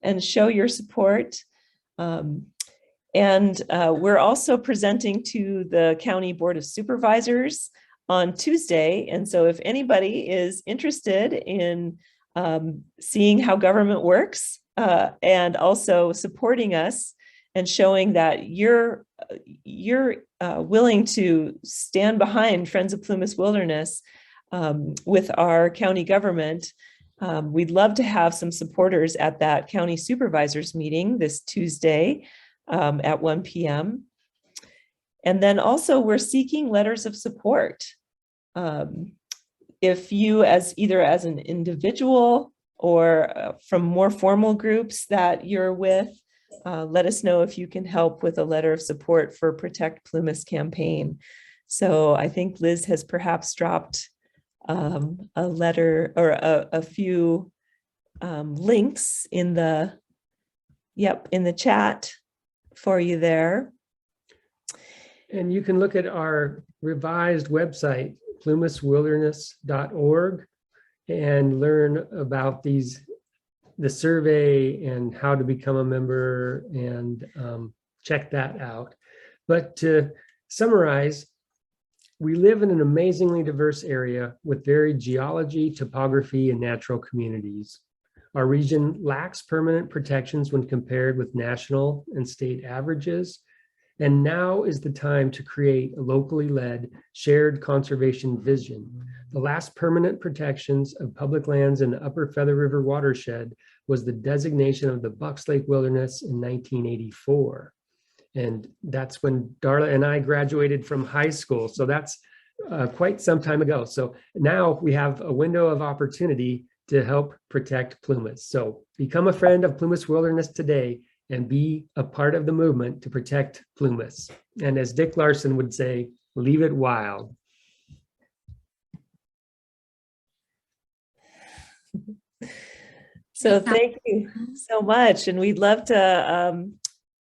C: and show your support. And we're also presenting to the County Board of Supervisors on Tuesday. And so if anybody is interested in seeing how government works and also supporting us and showing that you're willing to stand behind Friends of Plumas Wilderness with our county government, we'd love to have some supporters at that county supervisors meeting this Tuesday at 1 p.m. And then also we're seeking letters of support. If you either as an individual or from more formal groups that you're with, let us know if you can help with a letter of support for Protect Plumas campaign. So I think Liz has perhaps dropped a letter or a few links in the chat for you there.
B: And you can look at our revised website, plumaswilderness.org, and learn about the survey and how to become a member, and check that out. But to summarize, we live in an amazingly diverse area with varied geology, topography, and natural communities. Our region lacks permanent protections when compared with national and state averages. And now is the time to create a locally led shared conservation vision. The last permanent protections of public lands in the upper Feather River Watershed was the designation of the Bucks Lake Wilderness in 1984. And that's when Darla and I graduated from high school. So that's quite some time ago. So now we have a window of opportunity to help protect Plumas. So become a friend of Plumas Wilderness today and be a part of the movement to protect Plumas. And as Dick Larson would say, leave it wild.
C: So thank you so much. And we'd love to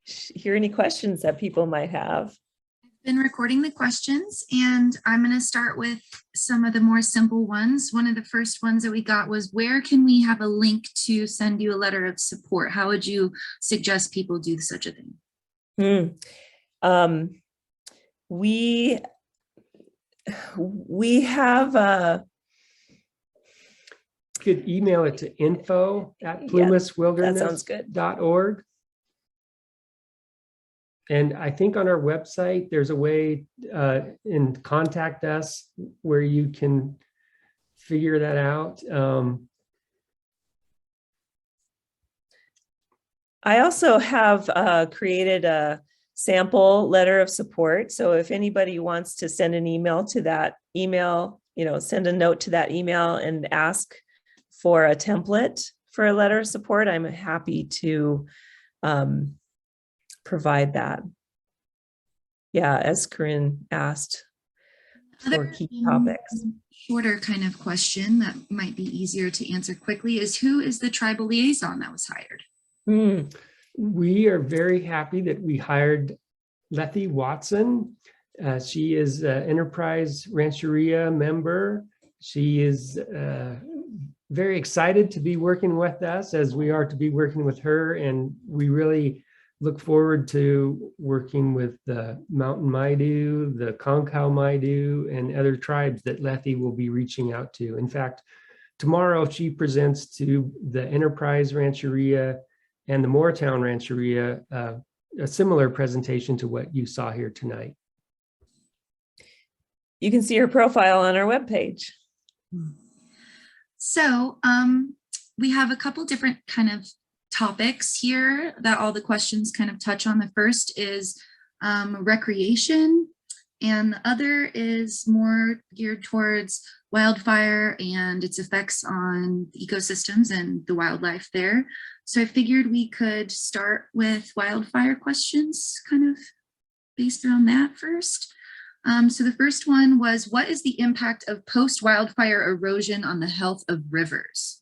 C: hear any questions that people might have.
A: I've been recording the questions, and I'm going to start with some of the more simple ones. One of the first ones that we got was, where can we have a link to send you a letter of support? How would you suggest people do such a thing?
C: We have
B: Could email it to info@plumaswilderness.org. And I think on our website, there's a way in contact us where you can figure that out.
C: I also have created a sample letter of support. So if anybody wants to send an email to that email send a note to that email and ask for a template for a letter of support, I'm happy to provide that. Yeah, as Corinne asked, for
A: Other
C: key topics.
A: shorter kind of question that might be easier to answer quickly is, who is the tribal liaison that was hired?
B: We are very happy that we hired Letty Watson. She is an Enterprise Rancheria member. She is very excited to be working with us, as we are to be working with her. And we really look forward to working with the Mountain Maidu, the Concow Maidu, and other tribes that Letty will be reaching out to. In fact, tomorrow she presents to the Enterprise Rancheria and the Moortown Rancheria a similar presentation to what you saw here tonight.
C: You can see her profile on our webpage.
A: So we have a couple different kind of topics here that all the questions kind of touch on. The first is recreation, and the other is more geared towards wildfire and its effects on ecosystems and the wildlife there. So I figured we could start with wildfire questions, kind of based around that first. So the first one was, what is the impact of post-wildfire erosion on the health of rivers?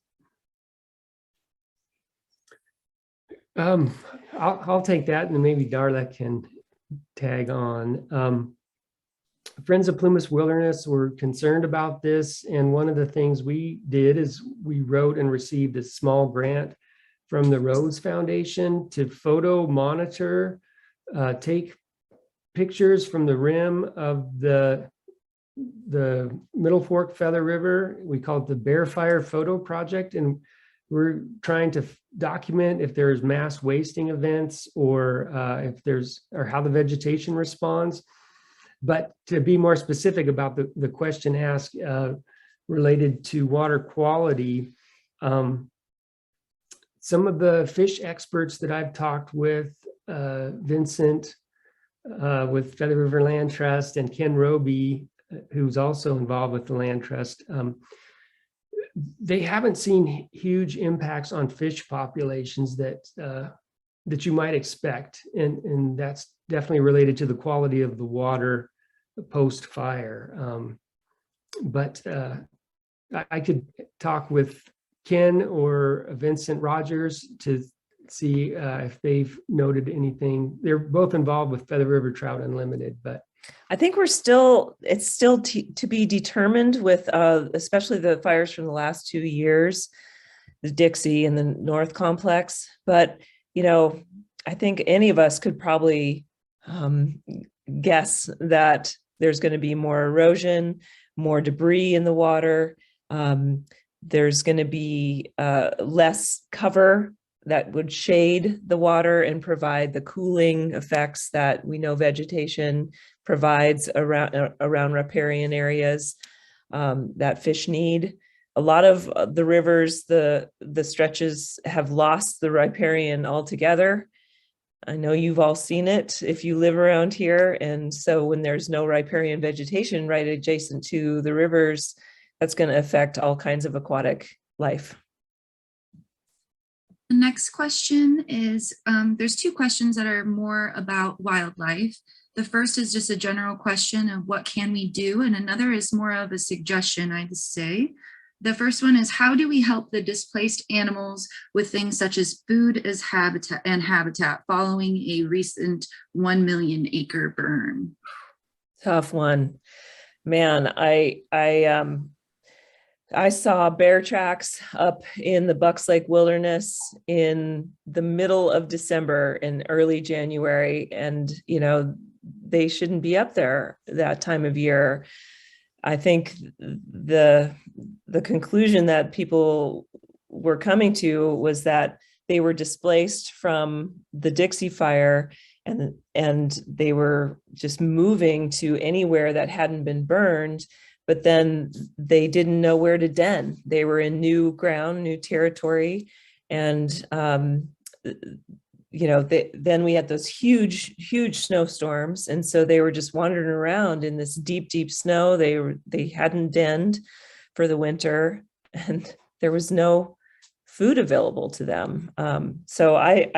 B: I'll take that, and then maybe Darla can tag on. Friends of Plumas Wilderness were concerned about this, and one of the things we did is we wrote and received a small grant from the Rose Foundation to photo monitor, take pictures from the rim of the Middle Fork Feather River. We call it the Bear Fire Photo Project, and we're trying to document if there's mass wasting events or how the vegetation responds. But to be more specific about the question asked related to water quality, some of the fish experts that I've talked with, Vincent with Feather River Land Trust, and Ken Roby, who's also involved with the Land Trust, they haven't seen huge impacts on fish populations that you might expect, and that's definitely related to the quality of the water post-fire. But I could talk with Ken or Vincent Rogers to see if they've noted anything. They're both involved with Feather River Trout Unlimited, but
C: I think it's still to be determined with especially the fires from the last 2 years, the Dixie and the North Complex. But, I think any of us could probably guess that there's going to be more erosion, more debris in the water. There's going to be less cover that would shade the water and provide the cooling effects that we know vegetation provides around riparian areas that fish need. A lot of the rivers, the stretches have lost the riparian altogether. I know you've all seen it if you live around here. And so when there's no riparian vegetation right adjacent to the rivers, that's going to affect all kinds of aquatic life.
A: The next question is, there's two questions that are more about wildlife. The first is just a general question of what can we do? And another is more of a suggestion, I'd say. The first one is, how do we help the displaced animals with things such as food as habitat following a recent 1 million acre burn?
C: Tough one, man. I saw bear tracks up in the Bucks Lake Wilderness in the middle of December and early January, and they shouldn't be up there that time of year. I think the conclusion that people were coming to was that they were displaced from the Dixie Fire, and they were just moving to anywhere that hadn't been burned. But then they didn't know where to den. They were in new ground, new territory, and then we had those huge snowstorms. And so they were just wandering around in this deep snow. They hadn't denned for the winter, and there was no food available to them. So I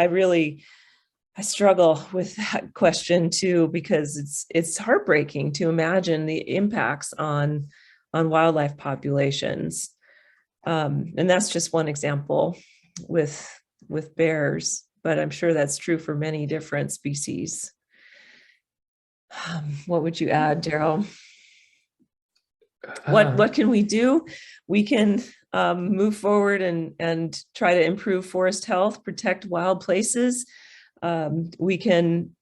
C: struggle with that question too, because it's heartbreaking to imagine the impacts on wildlife populations. And that's just one example with bears, but I'm sure that's true for many different species. What would you add, Darrel? What can we do? We can move forward and try to improve forest health, protect wild places. We can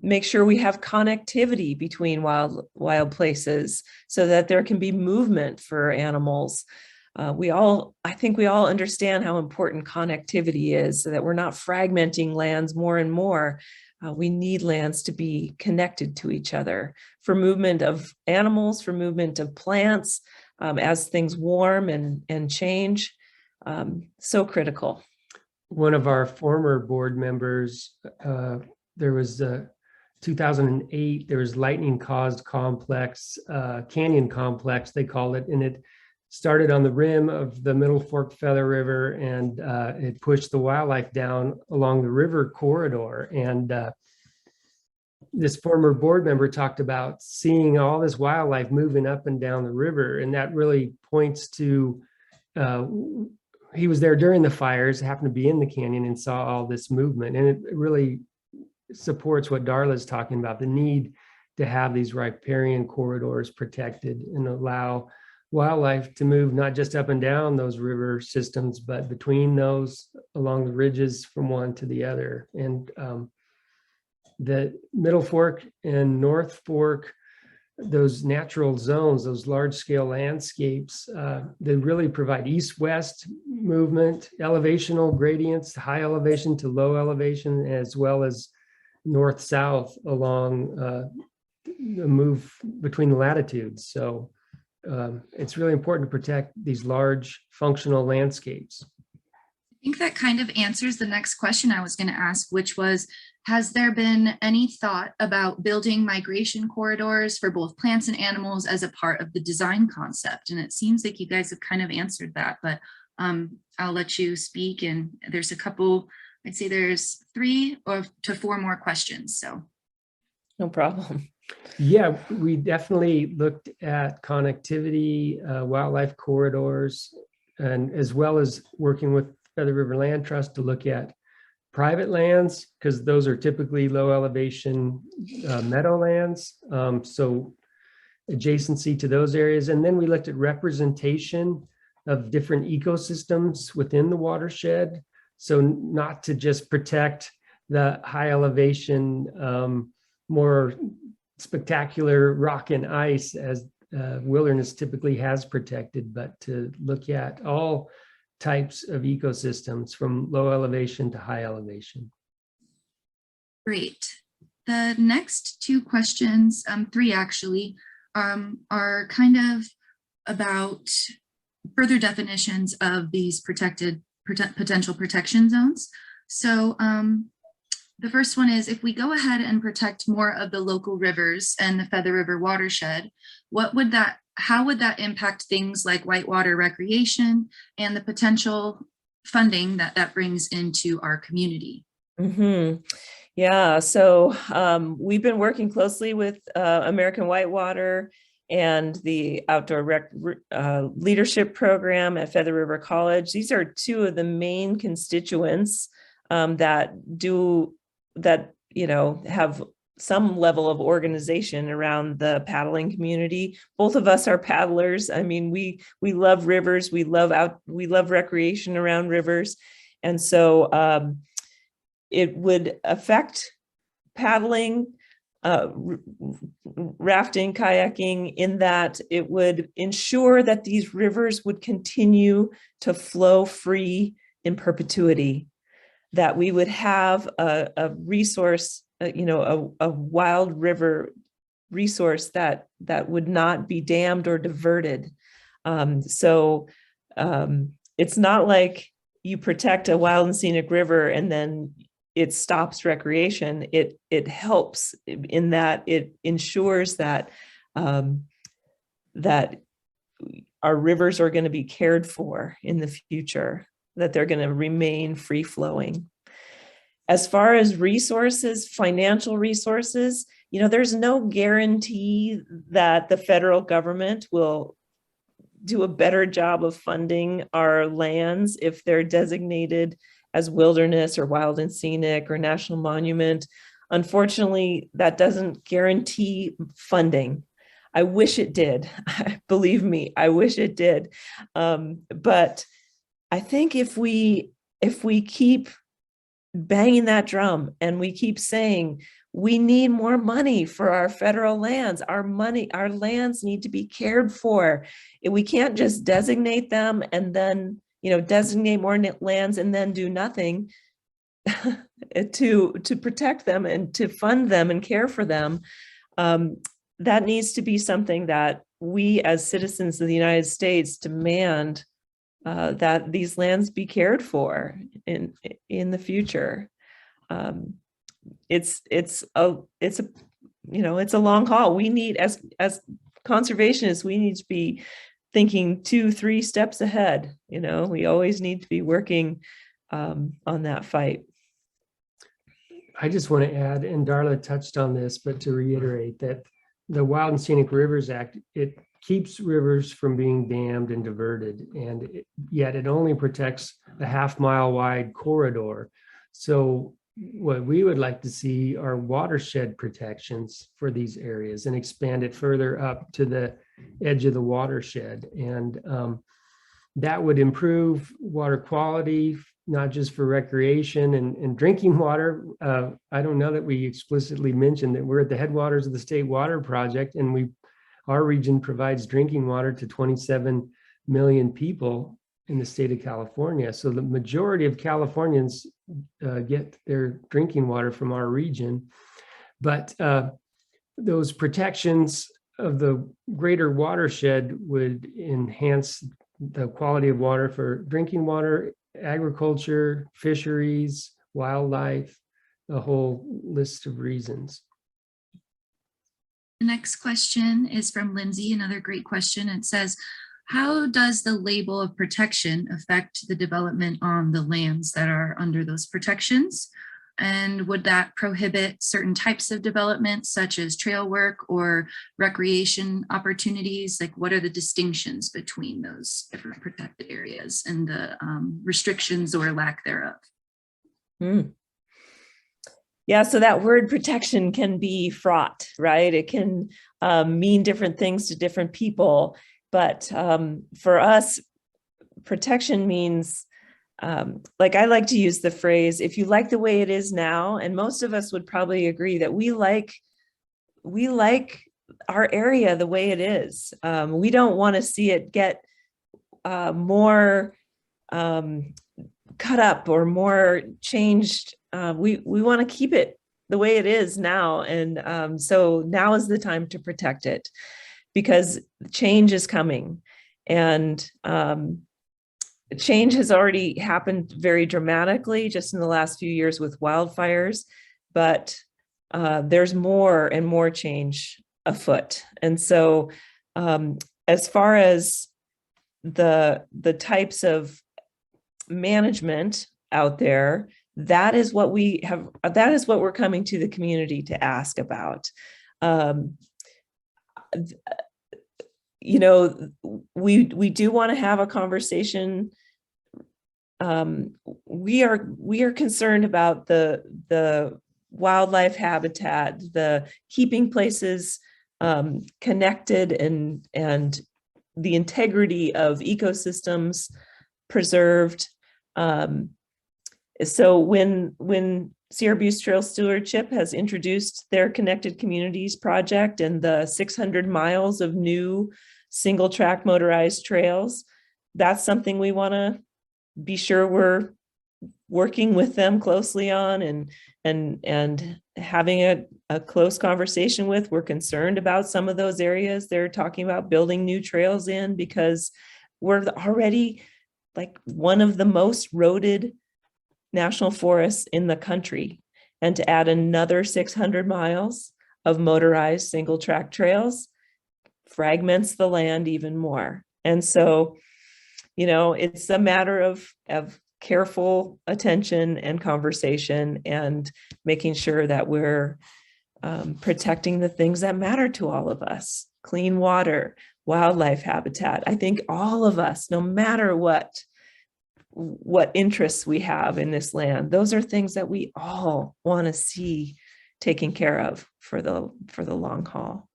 C: make sure we have connectivity between wild places so that there can be movement for animals. I think we all understand how important connectivity is, so that we're not fragmenting lands more and more. We need lands to be connected to each other for movement of animals, for movement of plants, as things warm and change. So critical.
B: One of our former board members, there was 2008, there was lightning caused complex, canyon complex, they called it, and it started on the rim of the Middle Fork Feather River, and it pushed the wildlife down along the river corridor. And this former board member talked about seeing all this wildlife moving up and down the river, and that really points to, he was there during the fires, happened to be in the canyon and saw all this movement. And it really supports what Darla is talking about, the need to have these riparian corridors protected and allow wildlife to move not just up and down those river systems, but between those, along the ridges from one to the other. And the Middle Fork and North Fork, those natural zones, those large scale landscapes, they really provide east-west movement, elevational gradients, high elevation to low elevation, as well as north-south along the move between the latitudes. So it's really important to protect these large functional landscapes.
A: I think that kind of answers the next question I was going to ask, which was, has there been any thought about building migration corridors for both plants and animals as a part of the design concept? And it seems like you guys have kind of answered that, but I'll let you speak. And there's a couple, I'd say there's 3 to 4 more questions. So
C: no problem.
B: Yeah, we definitely looked at connectivity, wildlife corridors, and as well as working with Feather River Land Trust to look at private lands, because those are typically low elevation meadowlands. So adjacency to those areas. And then we looked at representation of different ecosystems within the watershed. So not to just protect the high elevation, more spectacular rock and ice as wilderness typically has protected, but to look at all types of ecosystems from low elevation to high elevation.
A: great. The next 2 questions, 3 actually, are kind of about further definitions of these potential protection zones. So the first one is, if we go ahead and protect more of the local rivers and the Feather River watershed, how would that impact things like whitewater recreation and the potential funding that brings into our community?
C: Mm-hmm. Yeah, so we've been working closely with American Whitewater and the Outdoor Leadership Program at Feather River College. These are 2 of the main constituents that have some level of organization around the paddling community. Both of us are paddlers. I mean, we love rivers. We love recreation around rivers. And so it would affect paddling, rafting, kayaking, in that it would ensure that these rivers would continue to flow free in perpetuity, that we would have a resource, a wild river resource that would not be dammed or diverted. So it's not like you protect a wild and scenic river and then it stops recreation. It helps in that it ensures that that our rivers are going to be cared for in the future, that they're going to remain free flowing. As far as resources, financial resources, there's no guarantee that the federal government will do a better job of funding our lands if they're designated as wilderness or wild and scenic or national monument. Unfortunately, that doesn't guarantee funding. I wish it did. Believe me, I wish it did. But I think if we keep banging that drum and we keep saying we need more money for our federal lands, our lands need to be cared for. We can't just designate them and then designate more lands and then do nothing to protect them and to fund them and care for them. That needs to be something that we as citizens of the United States demand, that these lands be cared for in the future. It's a long haul. We need, as conservationists, we need to be thinking 2-3 steps ahead. We always need to be working on that fight.
B: I just want to add, and Darla touched on this, but to reiterate that the Wild and Scenic Rivers Act, it keeps rivers from being dammed and diverted, and yet it only protects a half-mile wide corridor. So what we would like to see are watershed protections for these areas and expand it further up to the edge of the watershed. And that would improve water quality, not just for recreation and drinking water. I don't know that we explicitly mentioned that we're at the headwaters of the State Water Project, and our region provides drinking water to 27 million people in the state of California. So the majority of Californians get their drinking water from our region. But those protections of the greater watershed would enhance the quality of water for drinking water, agriculture, fisheries, wildlife, a whole list of reasons.
A: The next question is from Lindsay, another great question. It says, how does the label of protection affect the development on the lands that are under those protections? And would that prohibit certain types of development, such as trail work or recreation opportunities? Like, what are the distinctions between those different protected areas and the restrictions or lack thereof?
C: Yeah, so that word protection can be fraught, right? It can mean different things to different people. But for us, protection means, like I like to use the phrase, if you like the way it is now, and most of us would probably agree that we like our area the way it is. We don't want to see it get more cut up or more changed. We want to keep it the way it is now. And so now is the time to protect it, because change is coming. And change has already happened very dramatically just in the last few years with wildfires, but there's more and more change afoot. And so as far as the types of management out there, that is what we have, that is what we're coming to the community to ask about. We do want to have a conversation. We are concerned about the wildlife habitat, the keeping places connected, and the integrity of ecosystems preserved. So when Sierra Butte Trail Stewardship has introduced their Connected Communities project and the 600 miles of new single track motorized trails, that's something we want to be sure we're working with them closely on and having a close conversation with. We're concerned about some of those areas they're talking about building new trails in, because we're already like one of the most roaded national forests in the country, and to add another 600 miles of motorized single track trails fragments the land even more. And so, it's a matter of careful attention and conversation and making sure that we're protecting the things that matter to all of us: clean water, wildlife habitat. I think all of us, no matter what interests we have in this land, those are things that we all want to see taken care of for the long haul.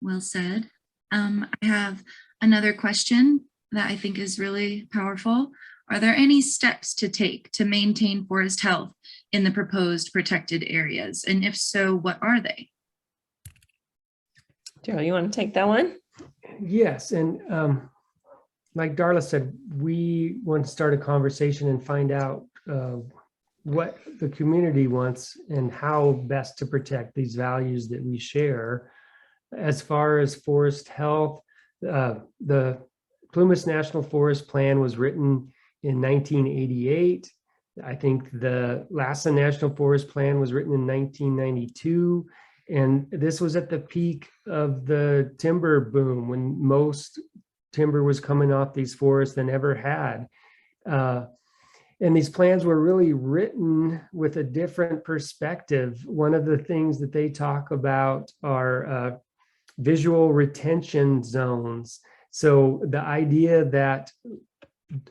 A: Well said. I have another question that I think is really powerful. Are there any steps to take to maintain forest health in the proposed protected areas? And if so, what are they?
C: Darrel, you want to take that one?
B: Yes, and like Darla said, we want to start a conversation and find out what the community wants and how best to protect these values that we share. As far as forest health, the Plumas National Forest Plan was written in 1988. I think the Lhasa National Forest Plan was written in 1992. And this was at the peak of the timber boom, when most timber was coming off these forests than ever had. And these plans were really written with a different perspective. One of the things that they talk about are visual retention zones. So the idea that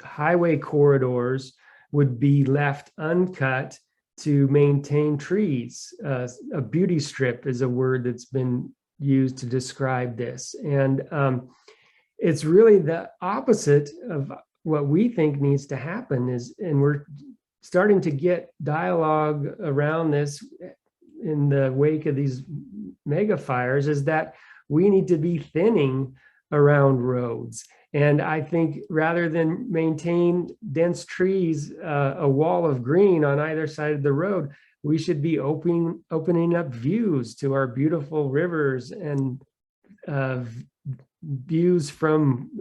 B: highway corridors would be left uncut to maintain trees. A beauty strip is a word that's been used to describe this. And it's really the opposite of what we think needs to happen and we're starting to get dialogue around this in the wake of these mega fires, is that we need to be thinning around roads. And I think rather than maintain dense trees, a wall of green on either side of the road, we should be opening up views to our beautiful rivers and views from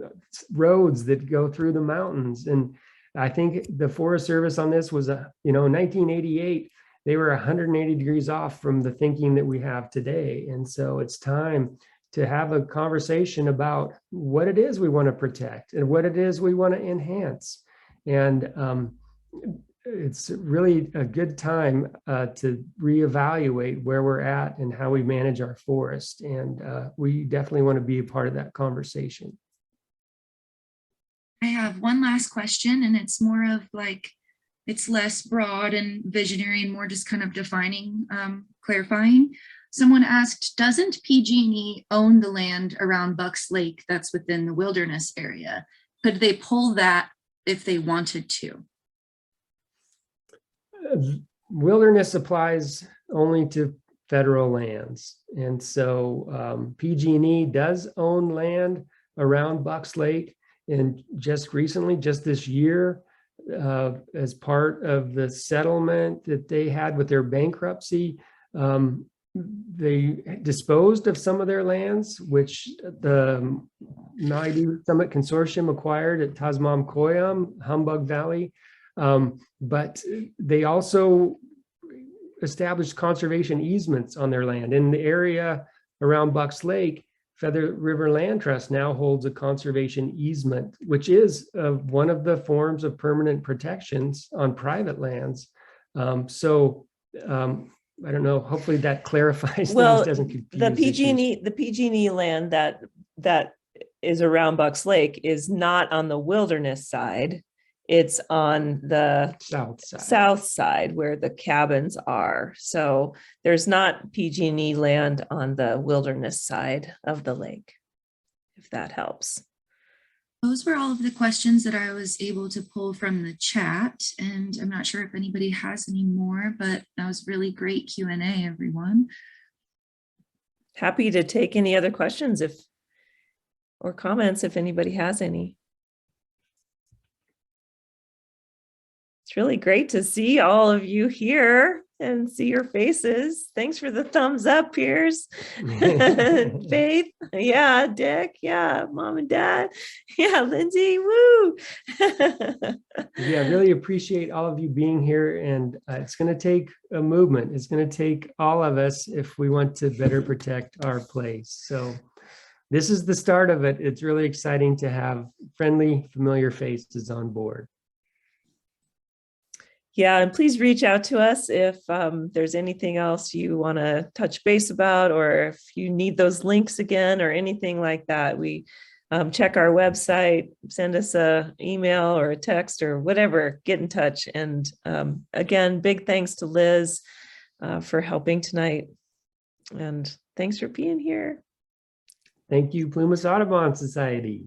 B: roads that go through the mountains. And I think the Forest Service on this was, 1988, they were 180 degrees off from the thinking that we have today. And so it's time to have a conversation about what it is we want to protect and what it is we want to enhance. And it's really a good time to reevaluate where we're at and how we manage our forest. And we definitely want to be a part of that conversation.
A: I have one last question, and it's more of like, it's less broad and visionary and more just kind of defining, clarifying. Someone asked, doesn't PG&E own the land around Bucks Lake that's within the wilderness area? Could they pull that if they wanted to?
B: Wilderness applies only to federal lands. And so PG&E does own land around Bucks Lake. And just recently, just this year, as part of the settlement that they had with their bankruptcy, they disposed of some of their lands, which the Naidu Summit Consortium acquired at Tasmam-Koyam, Humbug Valley. But they also established conservation easements on their land. In the area around Bucks Lake, Feather River Land Trust now holds a conservation easement, which is one of the forms of permanent protections on private lands. I don't know, hopefully that clarifies things, doesn't confuse
C: the PG&E land that is around Bucks Lake is not on the wilderness side. It's on the south side where the cabins are. So there's not PG&E land on the wilderness side of the lake, if that helps.
A: Those were all of the questions that I was able to pull from the chat, and I'm not sure if anybody has any more, but that was really great Q&A, everyone.
C: Happy to take any other questions or comments if anybody has any. It's really great to see all of you here. and see your faces. Thanks for the thumbs up, Piers. Faith, yeah, Dick, yeah, Mom and Dad, yeah, Lindsay, woo.
B: Yeah, I really appreciate all of you being here, and it's going to take a movement. It's going to take all of us if we want to better protect our place. So this is the start of it. It's really exciting to have friendly, familiar faces on board.
C: Yeah, and please reach out to us if there's anything else you want to touch base about, or if you need those links again or anything like that. We check our website, send us an email or a text or whatever, get in touch. And again, big thanks to Liz for helping tonight. And thanks for being here.
B: Thank you, Plumas Audubon Society.